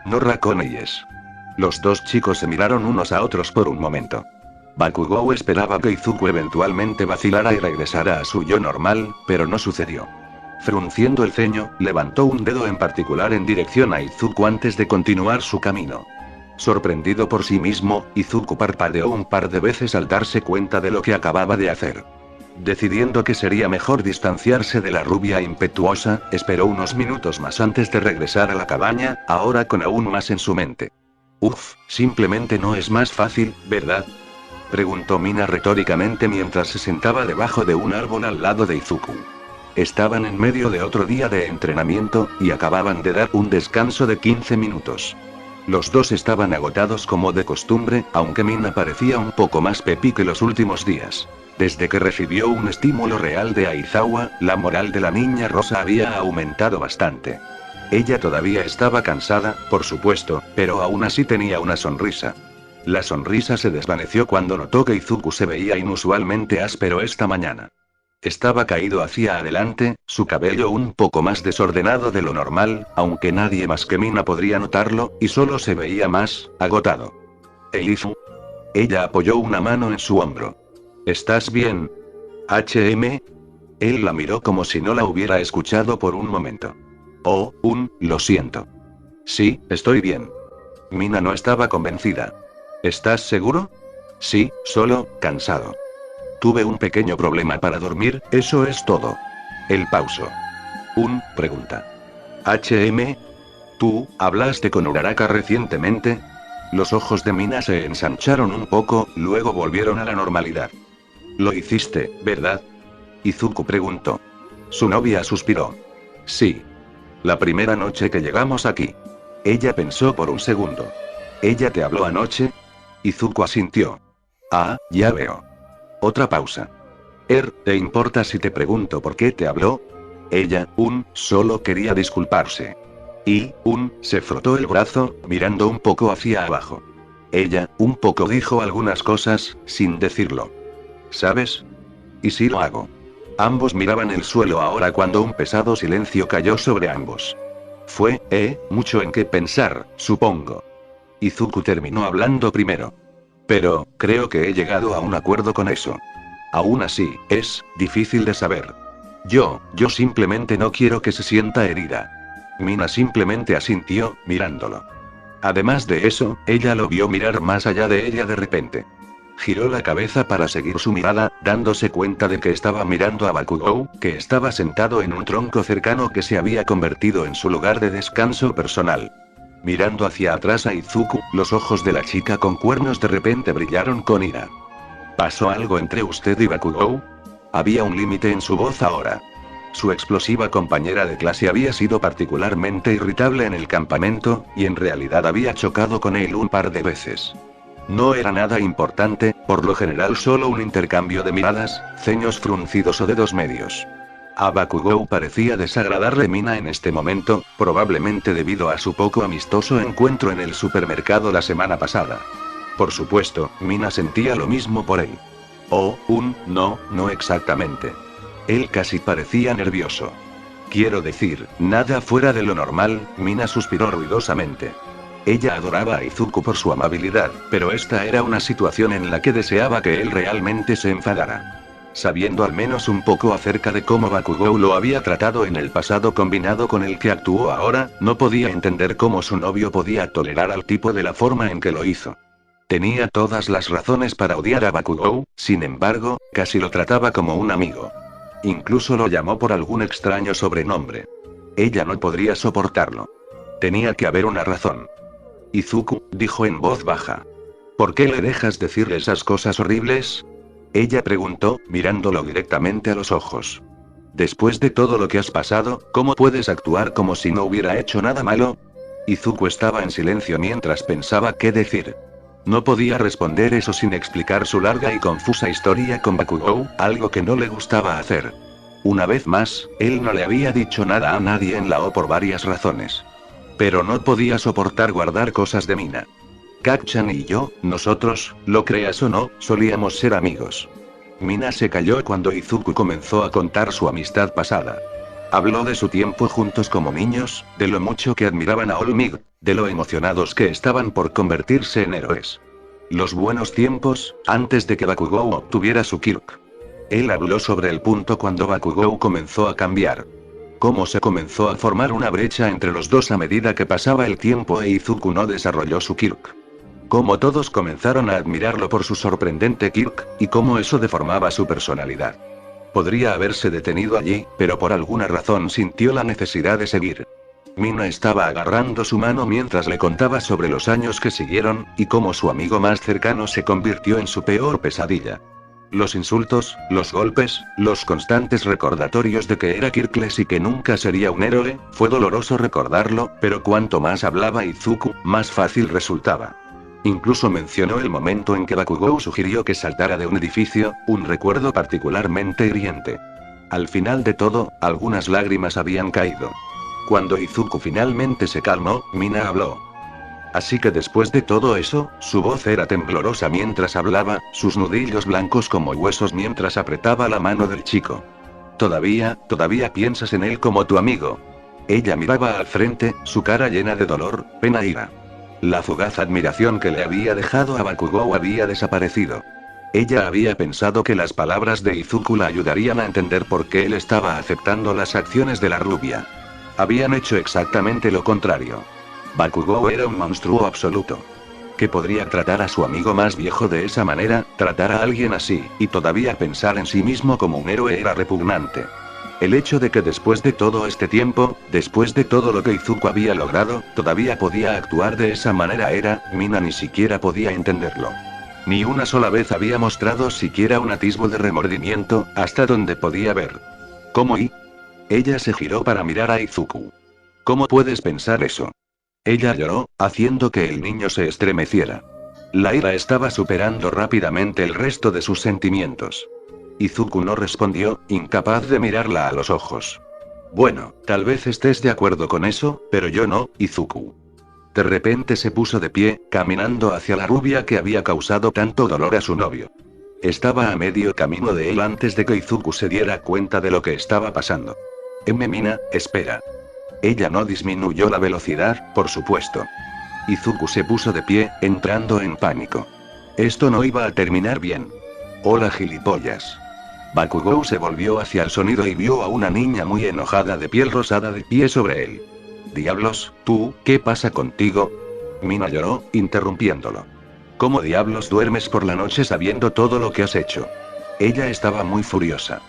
No raconeyes. Los dos chicos se miraron unos a otros por un momento. Bakugou esperaba que Izuku eventualmente vacilara y regresara a su yo normal, pero no sucedió. Frunciendo el ceño, levantó un dedo en particular en dirección a Izuku antes de continuar su camino. Sorprendido por sí mismo, Izuku parpadeó un par de veces al darse cuenta de lo que acababa de hacer. Decidiendo que sería mejor distanciarse de la rubia impetuosa, esperó unos minutos más antes de regresar a la cabaña, ahora con aún más en su mente. Simplemente no es más fácil, ¿verdad? Preguntó Mina retóricamente mientras se sentaba debajo de un árbol al lado de Izuku. Estaban en medio de otro día de entrenamiento, y acababan de dar un descanso de 15 minutos. Los dos estaban agotados como de costumbre, aunque Mina parecía un poco más pepi que los últimos días. Desde que recibió un estímulo real de Aizawa, la moral de la niña rosa había aumentado bastante. Ella todavía estaba cansada, por supuesto, pero aún así tenía una sonrisa. La sonrisa se desvaneció cuando notó que Izuku se veía inusualmente áspero esta mañana. Estaba caído hacia adelante, su cabello un poco más desordenado de lo normal, aunque nadie más que Mina podría notarlo, y solo se veía más agotado. Izu. Ella apoyó una mano en su hombro. ¿Estás bien? HM. Él la miró como si no la hubiera escuchado por un momento. Lo siento. Sí, estoy bien. Mina no estaba convencida. ¿Estás seguro? Sí, solo, cansado. Tuve un pequeño problema para dormir, eso es todo. Él pausó. Pregunta. HM. ¿Tú, hablaste con Uraraka recientemente? Los ojos de Mina se ensancharon un poco, luego volvieron a la normalidad. Lo hiciste, ¿verdad? Izuku preguntó. Su novia suspiró. Sí. La primera noche que llegamos aquí. Ella pensó por un segundo. ¿Ella te habló anoche? Izuku asintió. Ah, ya veo. Otra pausa. ¿Te importa si te pregunto por qué te habló? Ella, solo quería disculparse. Y, se frotó el brazo, mirando un poco hacia abajo. Ella, un poco dijo algunas cosas, sin decirlo. ¿Sabes? ¿Y si lo hago? Ambos miraban el suelo ahora cuando un pesado silencio cayó sobre ambos. Fue, mucho en qué pensar, supongo. Izuku terminó hablando primero. Pero, creo que he llegado a un acuerdo con eso. Aún así, es difícil de saber. Yo simplemente no quiero que se sienta herida. Mina simplemente asintió, mirándolo. Además de eso, ella lo vio mirar más allá de ella de repente. Giró la cabeza para seguir su mirada, dándose cuenta de que estaba mirando a Bakugou, que estaba sentado en un tronco cercano que se había convertido en su lugar de descanso personal. Mirando hacia atrás a Izuku, los ojos de la chica con cuernos de repente brillaron con ira. ¿Pasó algo entre usted y Bakugou? Había un límite en su voz ahora. Su explosiva compañera de clase había sido particularmente irritable en el campamento, y en realidad había chocado con él un par de veces. No era nada importante, por lo general solo un intercambio de miradas, ceños fruncidos o dedos medios. A Bakugou parecía desagradarle Mina en este momento, probablemente debido a su poco amistoso encuentro en el supermercado la semana pasada. Por supuesto, Mina sentía lo mismo por él. No exactamente. Él casi parecía nervioso. Quiero decir, nada fuera de lo normal, Mina suspiró ruidosamente. Ella adoraba a Izuku por su amabilidad, pero esta era una situación en la que deseaba que él realmente se enfadara. Sabiendo al menos un poco acerca de cómo Bakugou lo había tratado en el pasado combinado con el que actuó ahora, no podía entender cómo su novio podía tolerar al tipo de la forma en que lo hizo. Tenía todas las razones para odiar a Bakugou, sin embargo, casi lo trataba como un amigo. Incluso lo llamó por algún extraño sobrenombre. Ella no podría soportarlo. Tenía que haber una razón. Izuku, dijo en voz baja. ¿Por qué le dejas decirle esas cosas horribles? Ella preguntó, mirándolo directamente a los ojos. Después de todo lo que has pasado, ¿cómo puedes actuar como si no hubiera hecho nada malo? Izuku estaba en silencio mientras pensaba qué decir. No podía responder eso sin explicar su larga y confusa historia con Bakugou, algo que no le gustaba hacer. Una vez más, él no le había dicho nada a nadie en la O por varias razones. Pero no podía soportar guardar cosas de Mina. Kacchan y yo, nosotros, lo creas o no, solíamos ser amigos. Mina se calló cuando Izuku comenzó a contar su amistad pasada. Habló de su tiempo juntos como niños, de lo mucho que admiraban a All Might, de lo emocionados que estaban por convertirse en héroes. Los buenos tiempos, antes de que Bakugou obtuviera su Kirk. Él habló sobre el punto cuando Bakugou comenzó a cambiar. Cómo se comenzó a formar una brecha entre los dos a medida que pasaba el tiempo e Izuku no desarrolló su Kirk. Cómo todos comenzaron a admirarlo por su sorprendente Kirk, y cómo eso deformaba su personalidad. Podría haberse detenido allí, pero por alguna razón sintió la necesidad de seguir. Mina estaba agarrando su mano mientras le contaba sobre los años que siguieron, y cómo su amigo más cercano se convirtió en su peor pesadilla. Los insultos, los golpes, los constantes recordatorios de que era Kirkless y que nunca sería un héroe, fue doloroso recordarlo, pero cuanto más hablaba Izuku, más fácil resultaba. Incluso mencionó el momento en que Bakugou sugirió que saltara de un edificio, un recuerdo particularmente hiriente. Al final de todo, algunas lágrimas habían caído. Cuando Izuku finalmente se calmó, Mina habló. Así que después de todo eso, su voz era temblorosa mientras hablaba, sus nudillos blancos como huesos mientras apretaba la mano del chico. Todavía piensas en él como tu amigo. Ella miraba al frente, su cara llena de dolor, pena e ira. La fugaz admiración que le había dejado a Bakugou había desaparecido. Ella había pensado que las palabras de Izuku la ayudarían a entender por qué él estaba aceptando las acciones de la rubia. Habían hecho exactamente lo contrario. Bakugou era un monstruo absoluto. Que podría tratar a su amigo más viejo de esa manera, tratar a alguien así, y todavía pensar en sí mismo como un héroe era repugnante. El hecho de que después de todo este tiempo, después de todo lo que Izuku había logrado, todavía podía actuar de esa manera Mina ni siquiera podía entenderlo. Ni una sola vez había mostrado siquiera un atisbo de remordimiento, hasta donde podía ver. ¿Cómo y? Ella se giró para mirar a Izuku. ¿Cómo puedes pensar eso? Ella lloró, haciendo que el niño se estremeciera. La ira estaba superando rápidamente el resto de sus sentimientos. Izuku no respondió, incapaz de mirarla a los ojos. Bueno, tal vez estés de acuerdo con eso, pero yo no, Izuku. De repente se puso de pie, caminando hacia la rubia que había causado tanto dolor a su novio. Estaba a medio camino de él antes de que Izuku se diera cuenta de lo que estaba pasando. Mina, espera. Ella no disminuyó la velocidad, por supuesto. Izuku se puso de pie, entrando en pánico. Esto no iba a terminar bien. Hola gilipollas. Bakugou se volvió hacia el sonido y vio a una niña muy enojada de piel rosada de pie sobre él. Diablos, tú, ¿qué pasa contigo? Mina lloró, interrumpiéndolo. ¿Cómo diablos duermes por la noche sabiendo todo lo que has hecho? Ella estaba muy furiosa.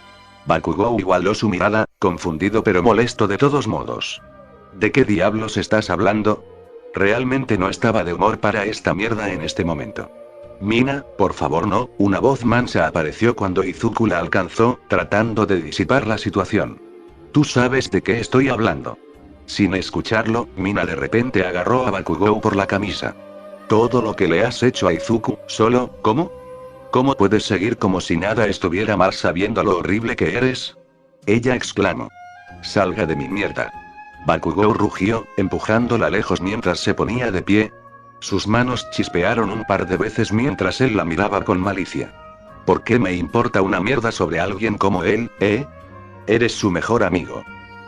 Bakugou igualó su mirada, confundido pero molesto de todos modos. ¿De qué diablos estás hablando? Realmente no estaba de humor para esta mierda en este momento. Mina, por favor no, una voz mansa apareció cuando Izuku la alcanzó, tratando de disipar la situación. Tú sabes de qué estoy hablando. Sin escucharlo, Mina de repente agarró a Bakugou por la camisa. Todo lo que le has hecho a Izuku, solo, ¿cómo? ¿Cómo puedes seguir como si nada estuviera mal sabiendo lo horrible que eres? Ella exclamó. Salga de mi mierda. Bakugou rugió, empujándola lejos mientras se ponía de pie. Sus manos chispearon un par de veces mientras él la miraba con malicia. ¿Por qué me importa una mierda sobre alguien como él, Eres su mejor amigo.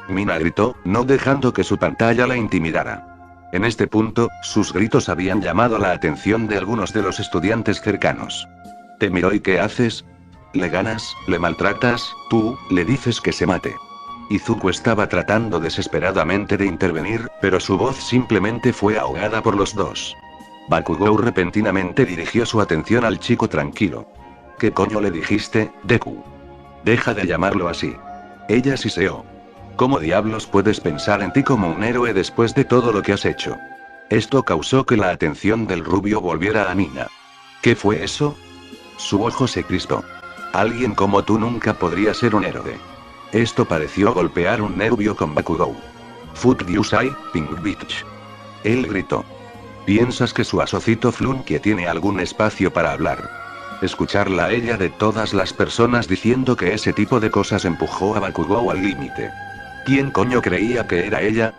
Mina gritó, no dejando que su pantalla la intimidara. En este punto, sus gritos habían llamado la atención de algunos de los estudiantes cercanos. Te miró y ¿qué haces? ¿Le ganas, le maltratas, tú, le dices que se mate? Izuku estaba tratando desesperadamente de intervenir, pero su voz simplemente fue ahogada por los dos. Bakugou repentinamente dirigió su atención al chico tranquilo. ¿Qué coño le dijiste, Deku? Deja de llamarlo así. Ella siseó. ¿Cómo diablos puedes pensar en ti como un héroe después de todo lo que has hecho? Esto causó que la atención del rubio volviera a Mina. ¿Qué fue eso? Su ojo se crispó. Alguien como tú nunca podría ser un héroe. Esto pareció golpear un nervio con Bakugou. Fuck you, Pink Bitch. Él gritó. ¿Piensas que su asocito Flunky tiene algún espacio para hablar? Escucharla a ella de todas las personas diciendo que ese tipo de cosas empujó a Bakugou al límite. ¿Quién coño creía que era ella?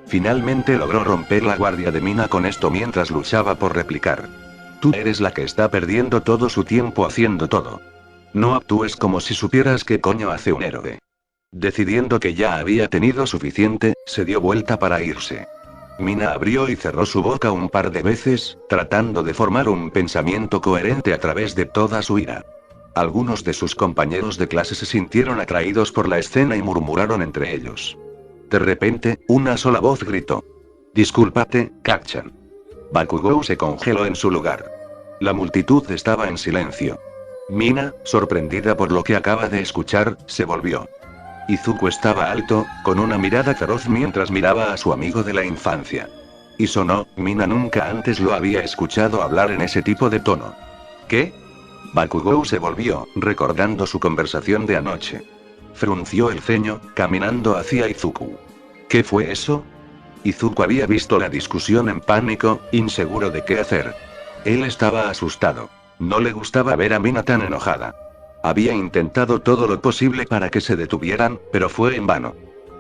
Finalmente logró romper la guardia de Mina con esto mientras luchaba por replicar. Tú eres la que está perdiendo todo su tiempo haciendo todo. No actúes como si supieras qué coño hace un héroe. Decidiendo que ya había tenido suficiente, se dio vuelta para irse. Mina abrió y cerró su boca un par de veces, tratando de formar un pensamiento coherente a través de toda su ira. Algunos de sus compañeros de clase se sintieron atraídos por la escena y murmuraron entre ellos. De repente, una sola voz gritó. «Discúlpate, Kacchan». Bakugou se congeló en su lugar. La multitud estaba en silencio. Mina, sorprendida por lo que acaba de escuchar, se volvió. Izuku estaba alto, con una mirada feroz mientras miraba a su amigo de la infancia. Y sonó, Mina nunca antes lo había escuchado hablar en ese tipo de tono. ¿Qué? Bakugou se volvió, recordando su conversación de anoche. Frunció el ceño, caminando hacia Izuku. ¿Qué fue eso? Izuku había visto la discusión en pánico, inseguro de qué hacer. Él estaba asustado. No le gustaba ver a Mina tan enojada. Había intentado todo lo posible para que se detuvieran, pero fue en vano.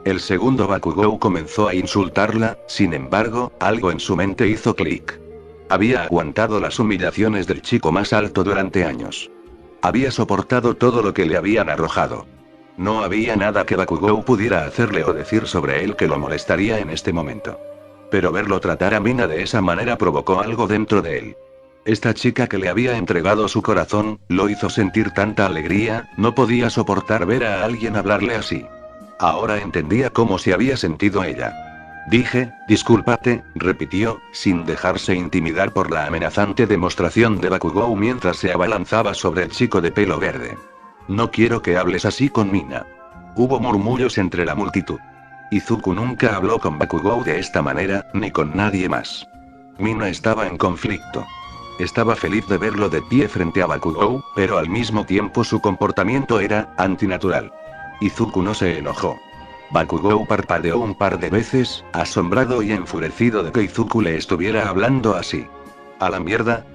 El segundo Bakugou comenzó a insultarla, sin embargo, algo en su mente hizo clic. Había aguantado las humillaciones del chico más alto durante años. Había soportado todo lo que le habían arrojado. No había nada que Bakugou pudiera hacerle o decir sobre él que lo molestaría en este momento. Pero verlo tratar a Mina de esa manera provocó algo dentro de él. Esta chica que le había entregado su corazón, lo hizo sentir tanta alegría, no podía soportar ver a alguien hablarle así. Ahora entendía cómo se había sentido ella. Dije, discúlpate, repitió, sin dejarse intimidar por la amenazante demostración de Bakugou mientras se abalanzaba sobre el chico de pelo verde. No quiero que hables así con Mina. Hubo murmullos entre la multitud. Izuku nunca habló con Bakugou de esta manera, ni con nadie más. Mina estaba en conflicto. Estaba feliz de verlo de pie frente a Bakugou, pero al mismo tiempo su comportamiento era antinatural. Izuku no se enojó. Bakugou parpadeó un par de veces, asombrado y enfurecido de que Izuku le estuviera hablando así. ¿A la mierda?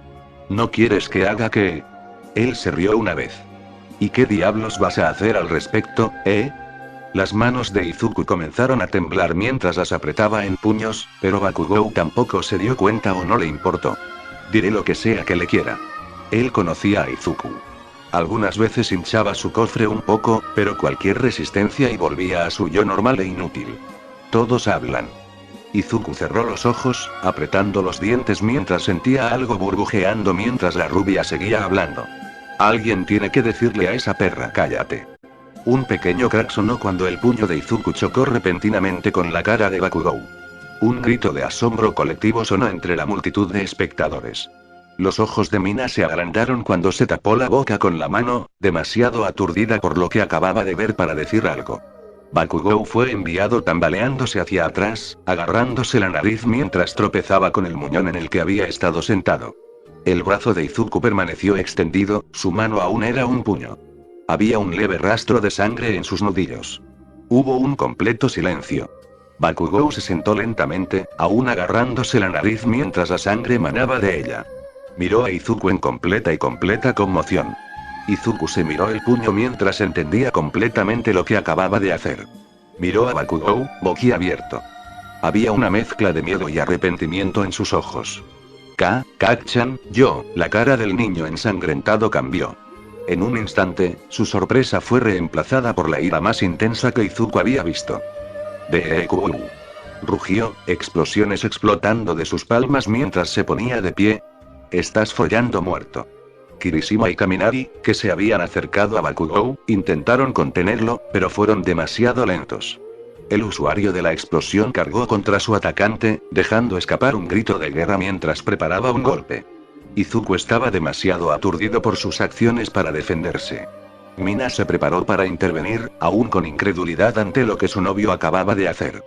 ¿No quieres que haga qué? Él se rió una vez. ¿Y qué diablos vas a hacer al respecto, eh? Las manos de Izuku comenzaron a temblar mientras las apretaba en puños, pero Bakugou tampoco se dio cuenta o no le importó. Diré lo que sea que le quiera. Él conocía a Izuku. Algunas veces hinchaba su cofre un poco, pero cualquier resistencia y volvía a su yo normal e inútil. Todos hablan. Izuku cerró los ojos, apretando los dientes mientras sentía algo burbujeando mientras la rubia seguía hablando. Alguien tiene que decirle a esa perra cállate. Un pequeño crack sonó cuando el puño de Izuku chocó repentinamente con la cara de Bakugou. Un grito de asombro colectivo sonó entre la multitud de espectadores. Los ojos de Mina se agrandaron cuando se tapó la boca con la mano, demasiado aturdida por lo que acababa de ver para decir algo. Bakugou fue enviado tambaleándose hacia atrás, agarrándose la nariz mientras tropezaba con el muñón en el que había estado sentado. El brazo de Izuku permaneció extendido, su mano aún era un puño. Había un leve rastro de sangre en sus nudillos. Hubo un completo silencio. Bakugou se sentó lentamente, aún agarrándose la nariz mientras la sangre manaba de ella. Miró a Izuku en completa conmoción. Izuku se miró el puño mientras entendía completamente lo que acababa de hacer. Miró a Bakugou, boquiabierto. Había una mezcla de miedo y arrepentimiento en sus ojos. Kacchan, la cara del niño ensangrentado cambió. En un instante, su sorpresa fue reemplazada por la ira más intensa que Izuku había visto. Deku. Rugió, explosiones explotando de sus palmas mientras se ponía de pie. Estás follando muerto. Kirishima y Kaminari, que se habían acercado a Bakugou, intentaron contenerlo, pero fueron demasiado lentos. El usuario de la explosión cargó contra su atacante, dejando escapar un grito de guerra mientras preparaba un golpe. Izuku estaba demasiado aturdido por sus acciones para defenderse. Mina se preparó para intervenir, aún con incredulidad ante lo que su novio acababa de hacer.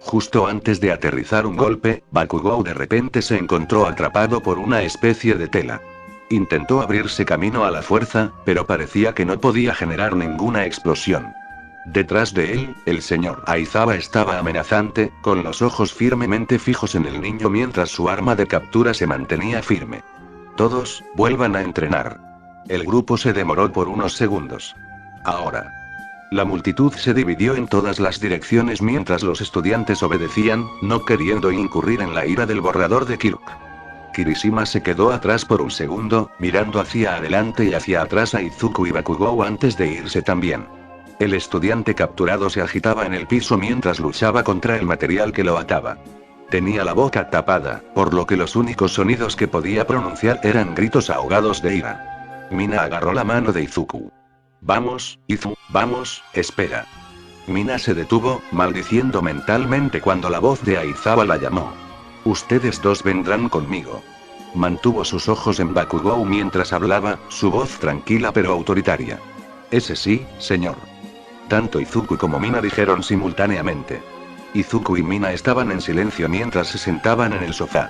Justo antes de aterrizar un golpe, Bakugou de repente se encontró atrapado por una especie de tela. Intentó abrirse camino a la fuerza, pero parecía que no podía generar ninguna explosión. Detrás de él, el señor Aizawa estaba amenazante, con los ojos firmemente fijos en el niño mientras su arma de captura se mantenía firme. Todos, vuelvan a entrenar. El grupo se demoró por unos segundos. Ahora. La multitud se dividió en todas las direcciones mientras los estudiantes obedecían, no queriendo incurrir en la ira del borrador de Kirk. Kirishima se quedó atrás por un segundo, mirando hacia adelante y hacia atrás a Izuku y Bakugou antes de irse también. El estudiante capturado se agitaba en el piso mientras luchaba contra el material que lo ataba. Tenía la boca tapada, por lo que los únicos sonidos que podía pronunciar eran gritos ahogados de ira. Mina agarró la mano de Izuku. Vamos, Izu, vamos, espera. Mina se detuvo, maldiciendo mentalmente cuando la voz de Aizawa la llamó. Ustedes dos vendrán conmigo. Mantuvo sus ojos en Bakugou mientras hablaba, su voz tranquila pero autoritaria. Ese sí, señor. Tanto Izuku como Mina dijeron simultáneamente. Izuku y Mina estaban en silencio mientras se sentaban en el sofá.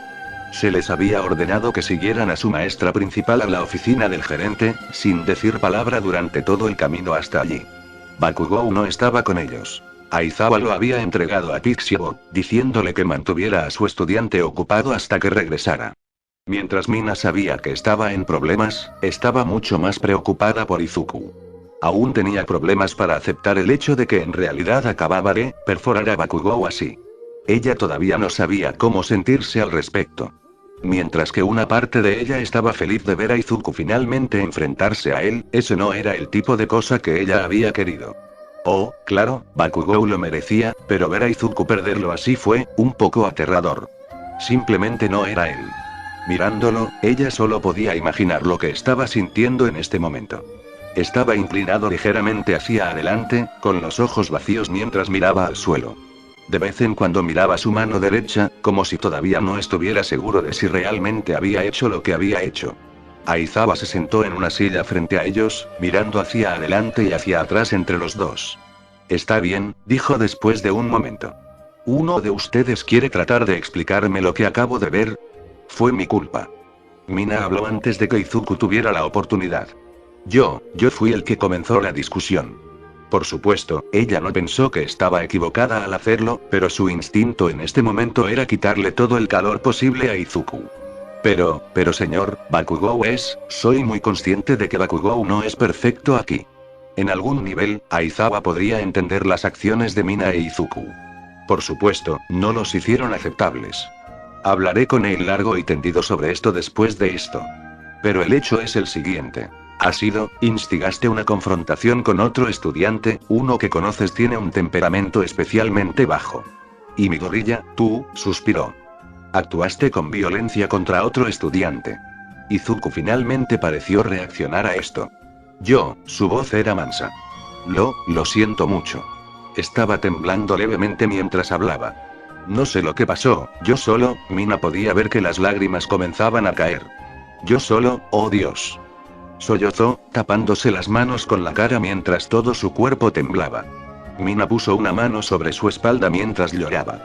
Se les había ordenado que siguieran a su maestra principal a la oficina del gerente, sin decir palabra durante todo el camino hasta allí. Bakugou no estaba con ellos. Aizawa lo había entregado a Pixiebot, diciéndole que mantuviera a su estudiante ocupado hasta que regresara. Mientras Mina sabía que estaba en problemas, estaba mucho más preocupada por Izuku. Aún tenía problemas para aceptar el hecho de que en realidad acababa de perforar a Bakugou así. Ella todavía no sabía cómo sentirse al respecto. Mientras que una parte de ella estaba feliz de ver a Izuku finalmente enfrentarse a él, ese no era el tipo de cosa que ella había querido. Oh, claro, Bakugou lo merecía, pero ver a Izuku perderlo así fue un poco aterrador. Simplemente no era él. Mirándolo, ella solo podía imaginar lo que estaba sintiendo en este momento. Estaba inclinado ligeramente hacia adelante, con los ojos vacíos mientras miraba al suelo. De vez en cuando miraba su mano derecha, como si todavía no estuviera seguro de si realmente había hecho lo que había hecho. Aizawa se sentó en una silla frente a ellos, mirando hacia adelante y hacia atrás entre los dos. Está bien, dijo después de un momento. ¿Uno de ustedes quiere tratar de explicarme lo que acabo de ver? Fue mi culpa. Mina habló antes de que Izuku tuviera la oportunidad. Yo fui el que comenzó la discusión. Por supuesto, ella no pensó que estaba equivocada al hacerlo, pero su instinto en este momento era quitarle todo el calor posible a Izuku. Pero señor, Bakugou soy muy consciente de que Bakugou no es perfecto aquí. En algún nivel, Aizawa podría entender las acciones de Mina e Izuku. Por supuesto, no los hicieron aceptables. Hablaré con él largo y tendido sobre esto después de esto. Pero el hecho es el siguiente. Instigaste una confrontación con otro estudiante, uno que conoces tiene un temperamento especialmente bajo. Y Midoriya, tú, suspiró. Actuaste con violencia contra otro estudiante. Izuku finalmente pareció reaccionar a esto. Su voz era mansa. Lo siento mucho. Estaba temblando levemente mientras hablaba. No sé lo que pasó, Mina podía ver que las lágrimas comenzaban a caer. Oh Dios. Sollozó, tapándose las manos con la cara mientras todo su cuerpo temblaba. Mina puso una mano sobre su espalda mientras lloraba.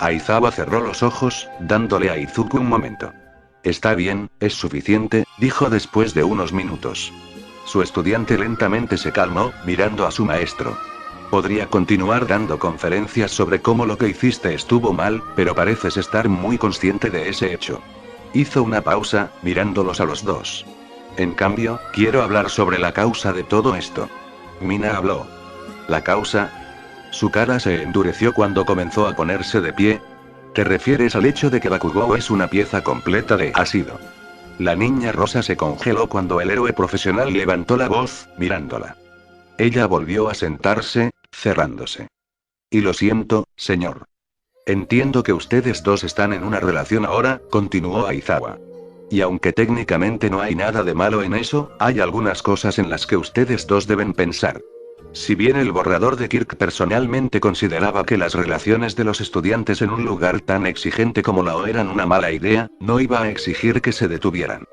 Aizawa cerró los ojos, dándole a Izuku un momento. Está bien, es suficiente, dijo después de unos minutos. Su estudiante lentamente se calmó, mirando a su maestro. Podría continuar dando conferencias sobre cómo lo que hiciste estuvo mal, pero pareces estar muy consciente de ese hecho. Hizo una pausa, mirándolos a los dos. En cambio, quiero hablar sobre la causa de todo esto. Mina habló. ¿La causa? Su cara se endureció cuando comenzó a ponerse de pie. ¿Te refieres al hecho de que Bakugou es una pieza completa de ácido? La niña rosa se congeló cuando el héroe profesional levantó la voz, mirándola. Ella volvió a sentarse, cerrándose. Y lo siento, señor. Entiendo que ustedes dos están en una relación ahora, continuó Aizawa. Y aunque técnicamente no hay nada de malo en eso, hay algunas cosas en las que ustedes dos deben pensar. Si bien el borrador de Kirk personalmente consideraba que las relaciones de los estudiantes en un lugar tan exigente como la O eran una mala idea, no iba a exigir que se detuvieran.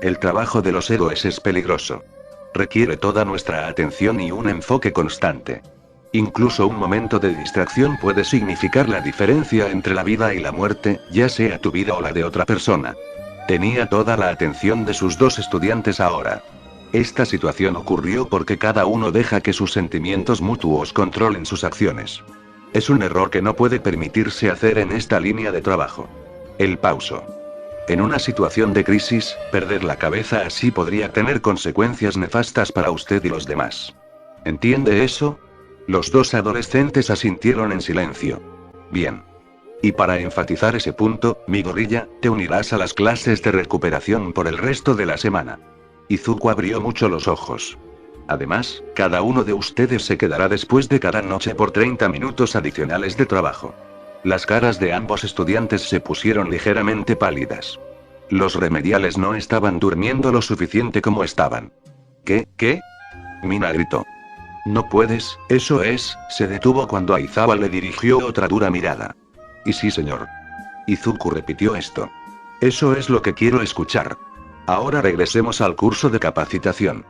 El trabajo de los héroes es peligroso. Requiere toda nuestra atención y un enfoque constante. Incluso un momento de distracción puede significar la diferencia entre la vida y la muerte, ya sea tu vida o la de otra persona. Tenía toda la atención de sus dos estudiantes ahora. Esta situación ocurrió porque cada uno deja que sus sentimientos mutuos controlen sus acciones. Es un error que no puede permitirse hacer en esta línea de trabajo. El pauso. En una situación de crisis, perder la cabeza así podría tener consecuencias nefastas para usted y los demás. ¿Entiende eso? Los dos adolescentes asintieron en silencio. Bien. Y para enfatizar ese punto, mi gorrilla, te unirás a las clases de recuperación por el resto de la semana. Izuku abrió mucho los ojos. Además, cada uno de ustedes se quedará después de cada noche por 30 minutos adicionales de trabajo. Las caras de ambos estudiantes se pusieron ligeramente pálidas. Los remediales no estaban durmiendo lo suficiente como estaban. ¿Qué? Mina gritó. No puedes, eso es, se detuvo cuando Aizawa le dirigió otra dura mirada. Y sí, señor. Izuku repitió esto. Eso es lo que quiero escuchar. Ahora regresemos al curso de capacitación.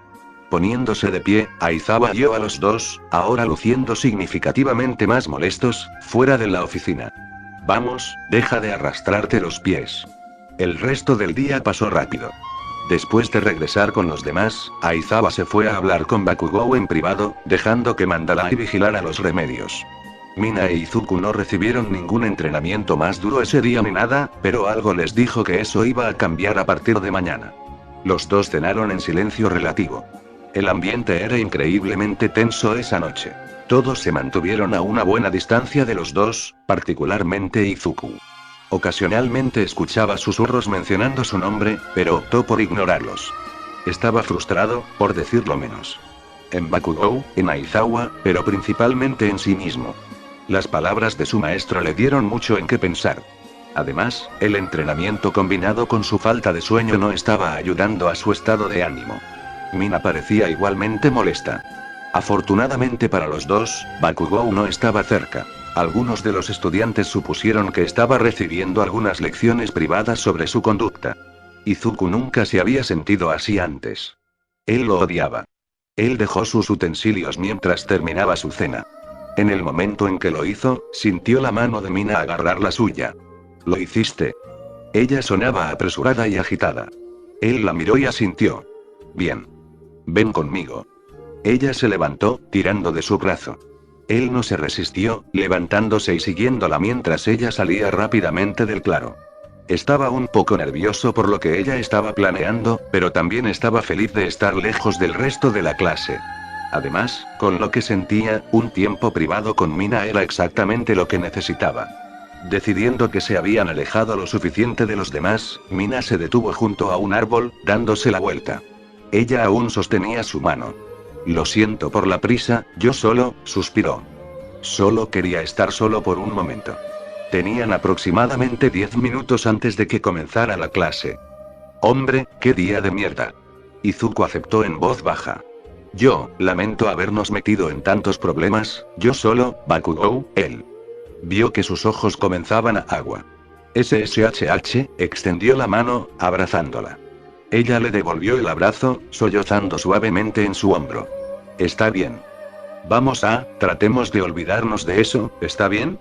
Poniéndose de pie, Aizawa guió a los dos, ahora luciendo significativamente más molestos, fuera de la oficina. Vamos, deja de arrastrarte los pies. El resto del día pasó rápido. Después de regresar con los demás, Aizawa se fue a hablar con Bakugou en privado, dejando que Mandalay vigilara los remedios. Mina e Izuku no recibieron ningún entrenamiento más duro ese día ni nada, pero algo les dijo que eso iba a cambiar a partir de mañana. Los dos cenaron en silencio relativo. El ambiente era increíblemente tenso esa noche. Todos se mantuvieron a una buena distancia de los dos, particularmente Izuku. Ocasionalmente escuchaba susurros mencionando su nombre, pero optó por ignorarlos. Estaba frustrado, por decirlo menos. En Bakugou, en Aizawa, pero principalmente en sí mismo. Las palabras de su maestro le dieron mucho en qué pensar. Además, el entrenamiento combinado con su falta de sueño no estaba ayudando a su estado de ánimo. Mina parecía igualmente molesta. Afortunadamente para los dos, Bakugou no estaba cerca. Algunos de los estudiantes supusieron que estaba recibiendo algunas lecciones privadas sobre su conducta. Izuku nunca se había sentido así antes. Él lo odiaba. Él dejó sus utensilios mientras terminaba su cena. En el momento en que lo hizo, sintió la mano de Mina agarrar la suya. ¿Lo hiciste? Ella sonaba apresurada y agitada. Él la miró y asintió. Bien. Ven conmigo. Ella se levantó, tirando de su brazo. Él no se resistió, levantándose y siguiéndola mientras ella salía rápidamente del claro. Estaba un poco nervioso por lo que ella estaba planeando, pero también estaba feliz de estar lejos del resto de la clase. Además, con lo que sentía, un tiempo privado con Mina era exactamente lo que necesitaba. Decidiendo que se habían alejado lo suficiente de los demás, Mina se detuvo junto a un árbol, dándose la vuelta. Ella aún sostenía su mano. Lo siento por la prisa, yo solo, suspiró. Solo quería estar solo por un momento. Tenían aproximadamente 10 minutos antes de que comenzara la clase. Hombre, qué día de mierda. Izuku aceptó en voz baja. Yo, lamento habernos metido en tantos problemas, yo solo, Bakugou, él. Vio que sus ojos comenzaban a agua. SSHH, extendió la mano, abrazándola. Ella le devolvió el abrazo, sollozando suavemente en su hombro. Está bien. Tratemos de olvidarnos de eso, ¿está bien?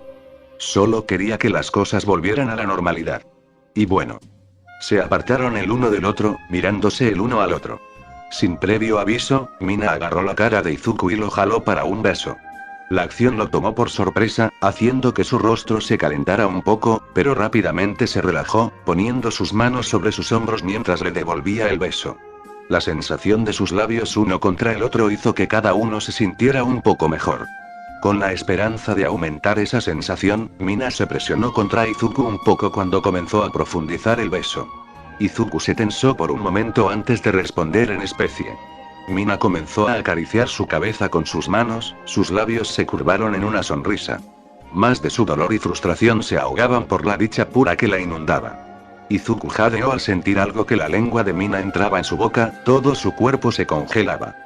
Solo quería que las cosas volvieran a la normalidad. Y bueno. Se apartaron el uno del otro, mirándose el uno al otro. Sin previo aviso, Mina agarró la cara de Izuku y lo jaló para un beso. La acción lo tomó por sorpresa, haciendo que su rostro se calentara un poco, pero rápidamente se relajó, poniendo sus manos sobre sus hombros mientras le devolvía el beso. La sensación de sus labios uno contra el otro hizo que cada uno se sintiera un poco mejor. Con la esperanza de aumentar esa sensación, Mina se presionó contra Izuku un poco cuando comenzó a profundizar el beso. Izuku se tensó por un momento antes de responder en especie. Mina comenzó a acariciar su cabeza con sus manos, sus labios se curvaron en una sonrisa. Más de su dolor y frustración se ahogaban por la dicha pura que la inundaba. Izuku jadeó al sentir algo que la lengua de Mina entraba en su boca, todo su cuerpo se congelaba.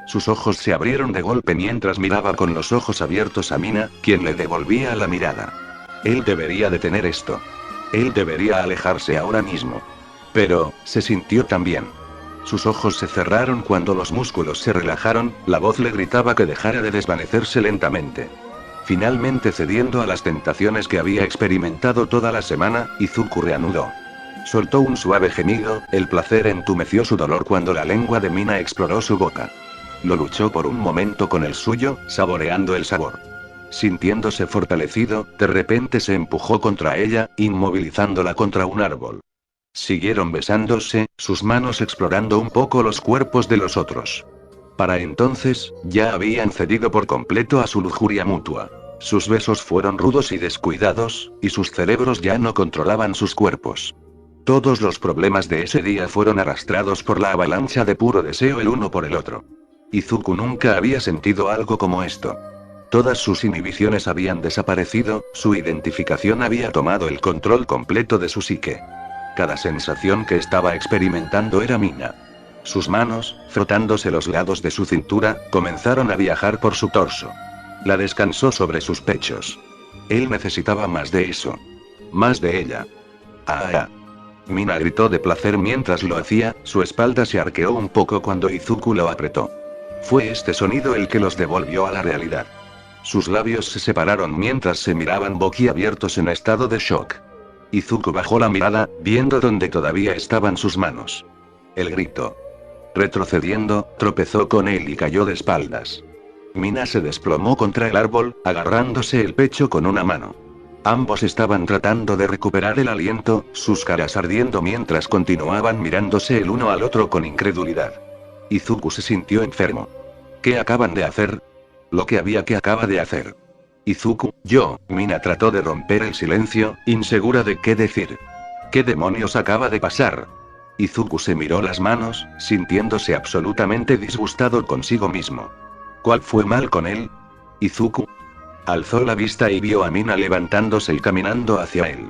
Sus ojos se abrieron de golpe mientras miraba con los ojos abiertos a Mina, quien le devolvía la mirada. Él debería detener esto. Él debería alejarse ahora mismo. Pero, se sintió tan bien. Sus ojos se cerraron cuando los músculos se relajaron, la voz le gritaba que dejara de desvanecerse lentamente. Finalmente cediendo a las tentaciones que había experimentado toda la semana, Izuku reanudó. Soltó un suave gemido, el placer entumeció su dolor cuando la lengua de Mina exploró su boca. Lo luchó por un momento con el suyo, saboreando el sabor. Sintiéndose fortalecido, de repente se empujó contra ella, inmovilizándola contra un árbol. Siguieron besándose, sus manos explorando un poco los cuerpos de los otros. Para entonces, ya habían cedido por completo a su lujuria mutua. Sus besos fueron rudos y descuidados, y sus cerebros ya no controlaban sus cuerpos. Todos los problemas de ese día fueron arrastrados por la avalancha de puro deseo el uno por el otro. Izuku nunca había sentido algo como esto. Todas sus inhibiciones habían desaparecido, su identificación había tomado el control completo de su psique. Cada sensación que estaba experimentando era Mina. Sus manos, frotándose los lados de su cintura, comenzaron a viajar por su torso. La descansó sobre sus pechos. Él necesitaba más de eso. Más de ella. ¡Ah! Mina gritó de placer mientras lo hacía, su espalda se arqueó un poco cuando Izuku lo apretó. Fue este sonido el que los devolvió a la realidad. Sus labios se separaron mientras se miraban boquiabiertos en estado de shock. Izuku bajó la mirada, viendo donde todavía estaban sus manos. Él gritó. Retrocediendo, tropezó con él y cayó de espaldas. Mina se desplomó contra el árbol, agarrándose el pecho con una mano. Ambos estaban tratando de recuperar el aliento, sus caras ardiendo mientras continuaban mirándose el uno al otro con incredulidad. Izuku se sintió enfermo. ¿Qué acaban de hacer? Lo que había que acaba de hacer. Izuku, Mina trató de romper el silencio, insegura de qué decir. ¿Qué demonios acaba de pasar? Izuku se miró las manos, sintiéndose absolutamente disgustado consigo mismo. ¿Cuál fue mal con él? Izuku alzó la vista y vio a Mina levantándose y caminando hacia él.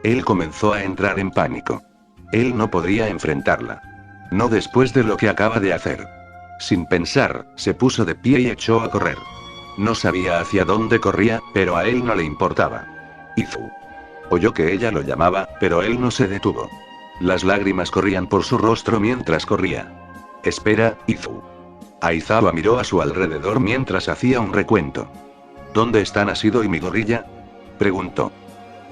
Él comenzó a entrar en pánico. Él no podría enfrentarla. No después de lo que acaba de hacer. Sin pensar, se puso de pie y echó a correr. No sabía hacia dónde corría, pero a él no le importaba. Izu. Oyó que ella lo llamaba, pero él no se detuvo. Las lágrimas corrían por su rostro mientras corría. Espera, Izu. Aizawa miró a su alrededor mientras hacía un recuento. ¿Dónde están Asido y mi gorrilla? Preguntó.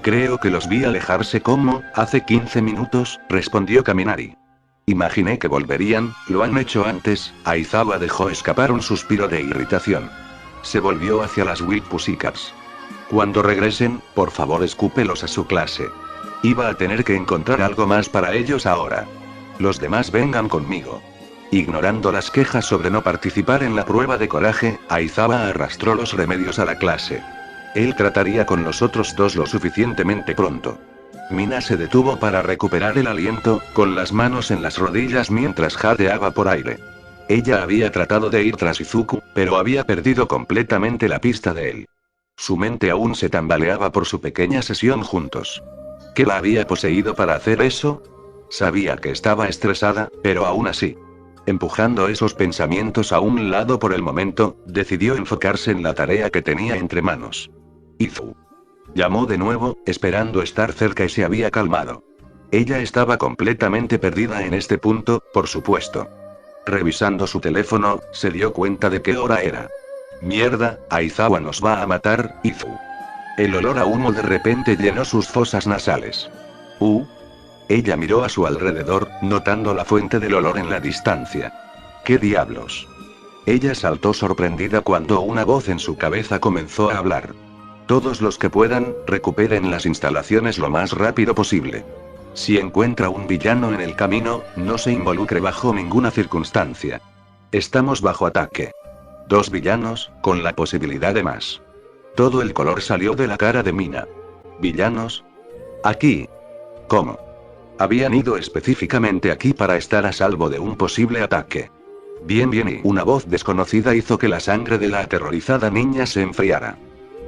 Creo que los vi alejarse como, hace 15 minutos, respondió Kaminari. Imaginé que volverían, lo han hecho antes. Aizawa dejó escapar un suspiro de irritación. Se volvió hacia las Wild Pussycats. Cuando regresen, por favor escúpelos a su clase. Iba a tener que encontrar algo más para ellos ahora. Los demás vengan conmigo. Ignorando las quejas sobre no participar en la prueba de coraje, Aizawa arrastró los remedios a la clase. Él trataría con los otros dos lo suficientemente pronto. Mina se detuvo para recuperar el aliento, con las manos en las rodillas mientras jadeaba por aire. Ella había tratado de ir tras Izuku, pero había perdido completamente la pista de él. Su mente aún se tambaleaba por su pequeña sesión juntos. ¿Qué la había poseído para hacer eso? Sabía que estaba estresada, pero aún así. Empujando esos pensamientos a un lado por el momento, decidió enfocarse en la tarea que tenía entre manos. Izu. Llamó de nuevo, esperando estar cerca y se había calmado. Ella estaba completamente perdida en este punto, por supuesto. Revisando su teléfono, se dio cuenta de qué hora era. Mierda, Aizawa nos va a matar, Izu. El olor a humo de repente llenó sus fosas nasales. Ella miró a su alrededor, notando la fuente del olor en la distancia. ¿Qué diablos? Ella saltó sorprendida cuando una voz en su cabeza comenzó a hablar. Todos los que puedan, recuperen las instalaciones lo más rápido posible. Si encuentra un villano en el camino, no se involucre bajo ninguna circunstancia. Estamos bajo ataque. 2 villanos, con la posibilidad de más. Todo el color salió de la cara de Mina. ¿Villanos? Aquí. ¿Cómo? Habían ido específicamente aquí para estar a salvo de un posible ataque. Bien, y una voz desconocida hizo que la sangre de la aterrorizada niña se enfriara.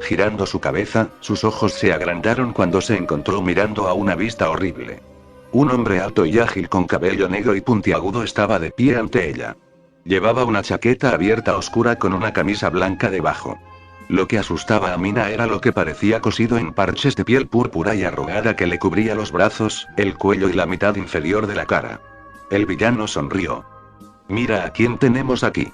Girando su cabeza, sus ojos se agrandaron cuando se encontró mirando a una vista horrible. Un hombre alto y ágil con cabello negro y puntiagudo estaba de pie ante ella. Llevaba una chaqueta abierta oscura con una camisa blanca debajo. Lo que asustaba a Mina era lo que parecía cosido en parches de piel púrpura y arrugada que le cubría los brazos, el cuello y la mitad inferior de la cara. El villano sonrió. Mira a quién tenemos aquí.